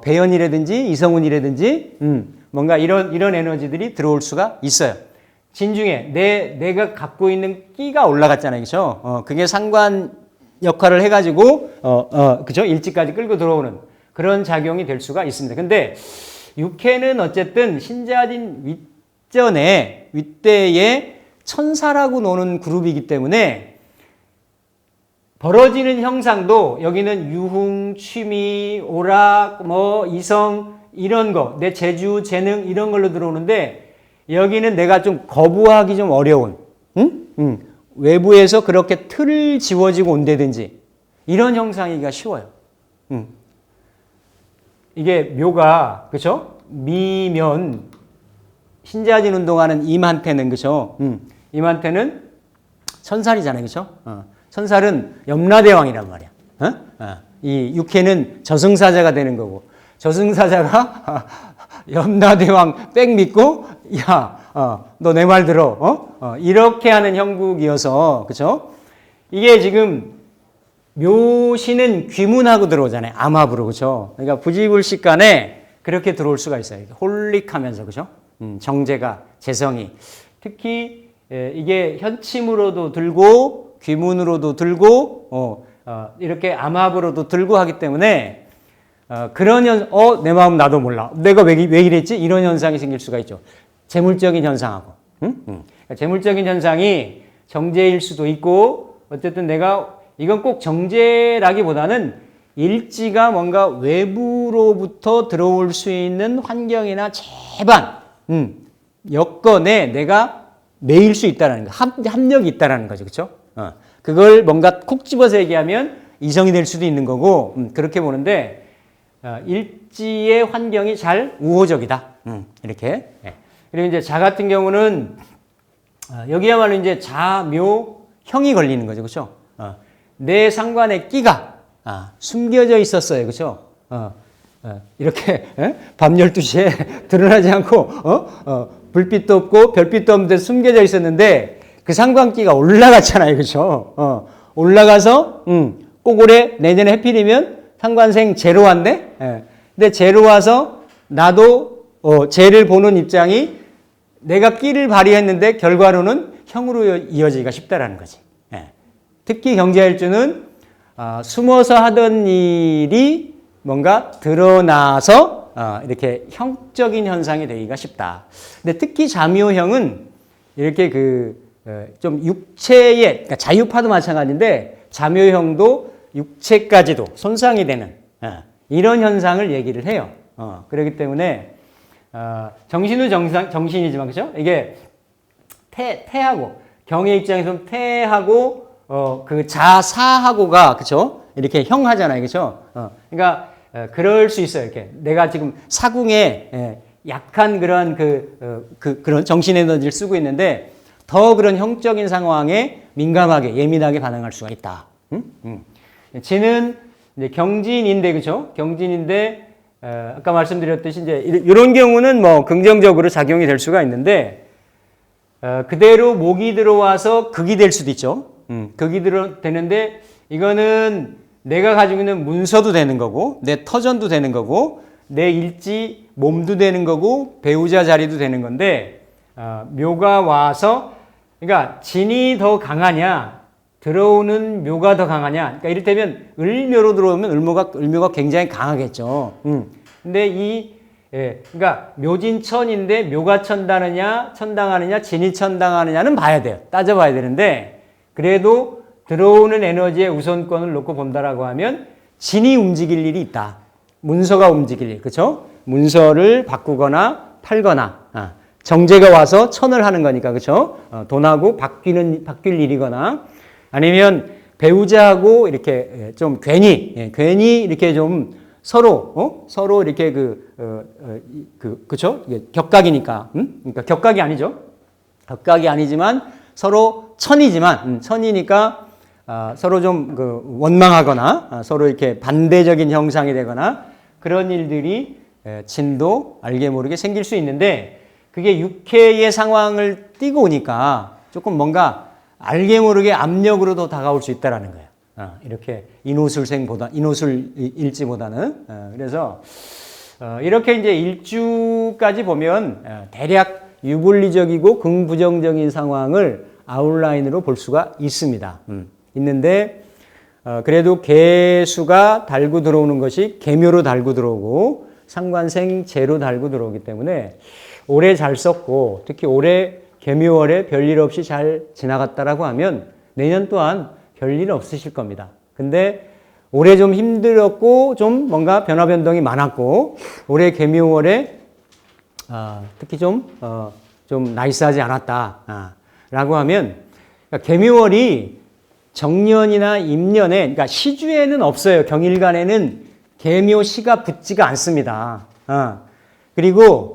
배연이라든지 이성운이라든지 뭔가 이런 에너지들이 들어올 수가 있어요. 진중에 내가 갖고 있는 끼가 올라갔잖아요. 그렇죠? 그게 상관 역할을 해가지고 그죠? 일지까지 끌고 들어오는 그런 작용이 될 수가 있습니다. 근데 육해는 어쨌든 신자진 윗대에 천사라고 노는 그룹이기 때문에 벌어지는 형상도 여기는 유흥, 취미, 오락, 뭐 이성 이런 거, 내 재주, 재능 이런 걸로 들어오는데 여기는 내가 좀 거부하기 좀 어려운 외부에서 그렇게 틀을 지워지고 온다든지 이런 형상이기가 쉬워요. 이게 묘가 그렇죠? 미면 신자진 운동하는 임한테는 그렇죠? 임한테는 천살이잖아요, 그렇죠? 천살은 염라대왕이란 말이야. 이 육해는 저승사자가 되는 거고 저승사자가 염라대왕 빽 믿고 야, 너 내 말 들어, 이렇게 하는 형국이어서 그렇죠? 이게 지금 묘시는 귀문하고 들어오잖아요, 암합으로 그렇죠? 그러니까 부지불식간에 그렇게 들어올 수가 있어요. 홀릭하면서 그렇죠? 정제가 재성이 특히 이게 현침으로도 들고 귀문으로도 들고 이렇게 암합으로도 들고 하기 때문에 그런 내 마음 나도 몰라. 내가 왜 이랬지? 이런 현상이 생길 수가 있죠. 재물적인 현상하고. 그러니까 재물적인 현상이 정제일 수도 있고 어쨌든 내가 이건 꼭 정제라기보다는 일지가 뭔가 외부로부터 들어올 수 있는 환경이나 제반 여건에 내가 매일 수 있다는 거, 합력이 있다는 거죠, 그렇죠? 그걸 뭔가 콕 집어서 얘기하면 이성이 될 수도 있는 거고 그렇게 보는데 일지의 환경이 잘 우호적이다. 이렇게. 그리고 이제 자 같은 경우는 여기야말로 이제 자묘형이 걸리는 거죠, 그렇죠? 내 상관의 끼가 숨겨져 있었어요, 그렇죠? 이렇게 밤 12시에 드러나지 않고 불빛도 없고 별빛도 없는데 숨겨져 있었는데 그 상관기가 올라갔잖아요, 그렇죠? 올라가서 꼭 올해 내년에 해필이면 상관생 제로화인데, 근데 제로와서 나도 제를 보는 입장이 내가 끼를 발휘했는데 결과로는 형으로 이어지기가 쉽다라는 거지. 특히 경제일주는 숨어서 하던 일이 뭔가 드러나서 이렇게 형적인 현상이 되기가 쉽다. 근데 특히 자묘형은 이렇게 좀 육체의 그러니까 자유파도 마찬가지인데 자묘형도 육체까지도 손상이 되는 이런 현상을 얘기를 해요. 그렇기 때문에 정신은 정신이지만 그죠? 이게 태하고 경의 입장에서는 태하고 그 자사하고가 그죠? 이렇게 형하잖아요, 그죠? 그러니까 그럴 수 있어요. 이렇게 내가 지금 사궁에 약한 그런 그런 정신 에너지를 쓰고 있는데 더 그런 형적인 상황에 민감하게 예민하게 반응할 수가 있다. 진은 이제 경진인데, 그죠? 경진인데, 아까 말씀드렸듯이 이제 이런 경우는 뭐 긍정적으로 작용이 될 수가 있는데, 그대로 목이 들어와서 극이 될 수도 있죠. 극이 되는데, 이거는 내가 가지고 있는 문서도 되는 거고, 내 터전도 되는 거고, 내 일지, 몸도 되는 거고, 배우자 자리도 되는 건데, 묘가 와서, 그러니까 진이 더 강하냐, 들어오는 묘가 더 강하냐. 그러니까 이를테면 을묘로 들어오면 을묘가 굉장히 강하겠죠. 근데 그러니까 묘진천인데 묘가 천당하느냐, 진이 천당하느냐는 봐야 돼요. 따져봐야 되는데, 그래도 들어오는 에너지의 우선권을 놓고 본다라고 하면 진이 움직일 일이 있다. 문서가 움직일 일, 그렇죠? 문서를 바꾸거나 팔거나, 정제가 와서 천을 하는 거니까, 그렇죠? 돈하고 바뀔 일이거나, 아니면 배우자하고 이렇게 좀 괜히 이렇게 좀 서로 이렇게 그쵸? 격각이니까, 그러니까 격각이 아니죠. 격각이 아니지만 서로 천이니까 서로 좀 원망하거나 서로 이렇게 반대적인 형상이 되거나 그런 일들이 진도 알게 모르게 생길 수 있는데 그게 육해의 상황을 띄고 오니까 조금 뭔가 알게 모르게 압력으로 더 다가올 수 있다라는 거예요. 이렇게 인호술일지보다는. 그래서 이렇게 이제 일주까지 보면 대략 유불리적이고 긍부정적인 상황을 아웃라인으로 볼 수가 있습니다. 있는데 그래도 개수가 달고 들어오는 것이 개묘로 달고 들어오고 상관생 재로 달고 들어오기 때문에 올해 잘 썼고 특히 올해 개묘월에 별일 없이 잘 지나갔다라고 하면 내년 또한 별일 없으실 겁니다. 근데 올해 좀 힘들었고 좀 뭔가 변화 변동이 많았고 올해 개묘월에 특히 좀 나이스하지 않았다 라고 하면 그러니까 개묘월이 정년이나 임년에 그러니까 시주에는 없어요. 경일간에는 개묘시가 붙지가 않습니다. 그리고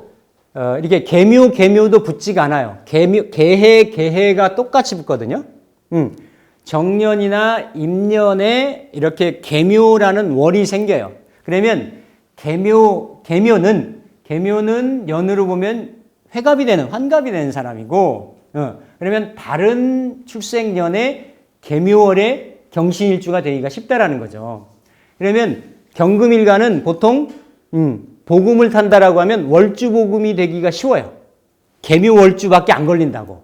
이렇게 개묘도 붙지가 않아요. 개해가 똑같이 붙거든요. 정년이나 임년에 이렇게 개묘라는 월이 생겨요. 그러면 개묘는 연으로 보면 환갑이 되는 사람이고, 그러면 다른 출생년에 개묘월에 경신일주가 되기가 쉽다라는 거죠. 그러면 경금일간은 보통 복음을 탄다라고 하면 월주복음이 되기가 쉬워요. 개묘월주밖에 안 걸린다고.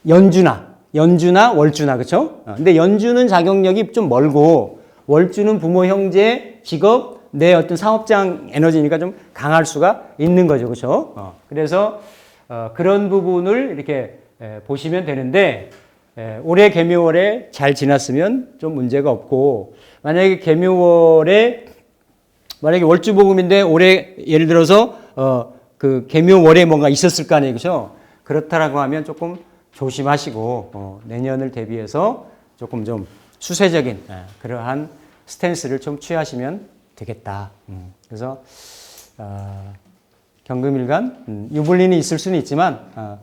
연주나 월주나 그렇죠? 근데 연주는 자격력이 좀 멀고 월주는 부모, 형제, 직업, 내 어떤 사업장 에너지니까 좀 강할 수가 있는 거죠. 그렇죠? 그래서 그런 부분을 이렇게 보시면 되는데 올해 개묘월에 잘 지났으면 좀 문제가 없고 만약에 월주복음인데 올해 예를 들어서 그 개묘월에 뭔가 있었을 거 아니에요. 그렇죠? 그렇다라고 하면 조금 조심하시고 내년을 대비해서 조금 좀 수세적인 그러한 스탠스를 좀 취하시면 되겠다. 그래서 경금일간 유불리는 있을 수는 있지만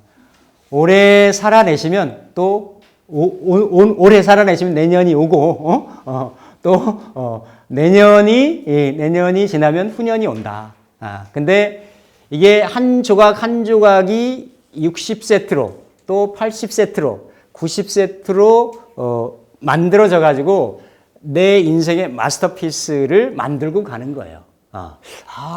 올해 살아내시면 또 올해 살아내시면 내년이 오고 또 내년이 지나면 후년이 온다. 근데 이게 한 조각이 60세트로 또 80세트로 90세트로 만들어져 가지고 내 인생의 마스터피스를 만들고 가는 거예요.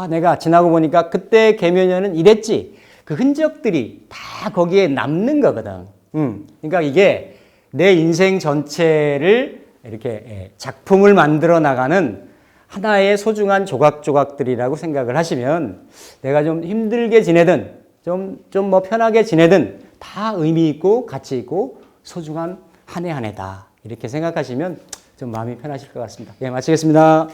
내가 지나고 보니까 그때 개묘년은 이랬지. 그 흔적들이 다 거기에 남는 거거든. 그러니까 이게 내 인생 전체를 이렇게 작품을 만들어 나가는 하나의 소중한 조각조각들이라고 생각을 하시면 내가 좀 힘들게 지내든 좀 뭐 편하게 지내든 다 의미 있고 가치 있고 소중한 한 해 한 해다. 이렇게 생각하시면 좀 마음이 편하실 것 같습니다. 예, 마치겠습니다.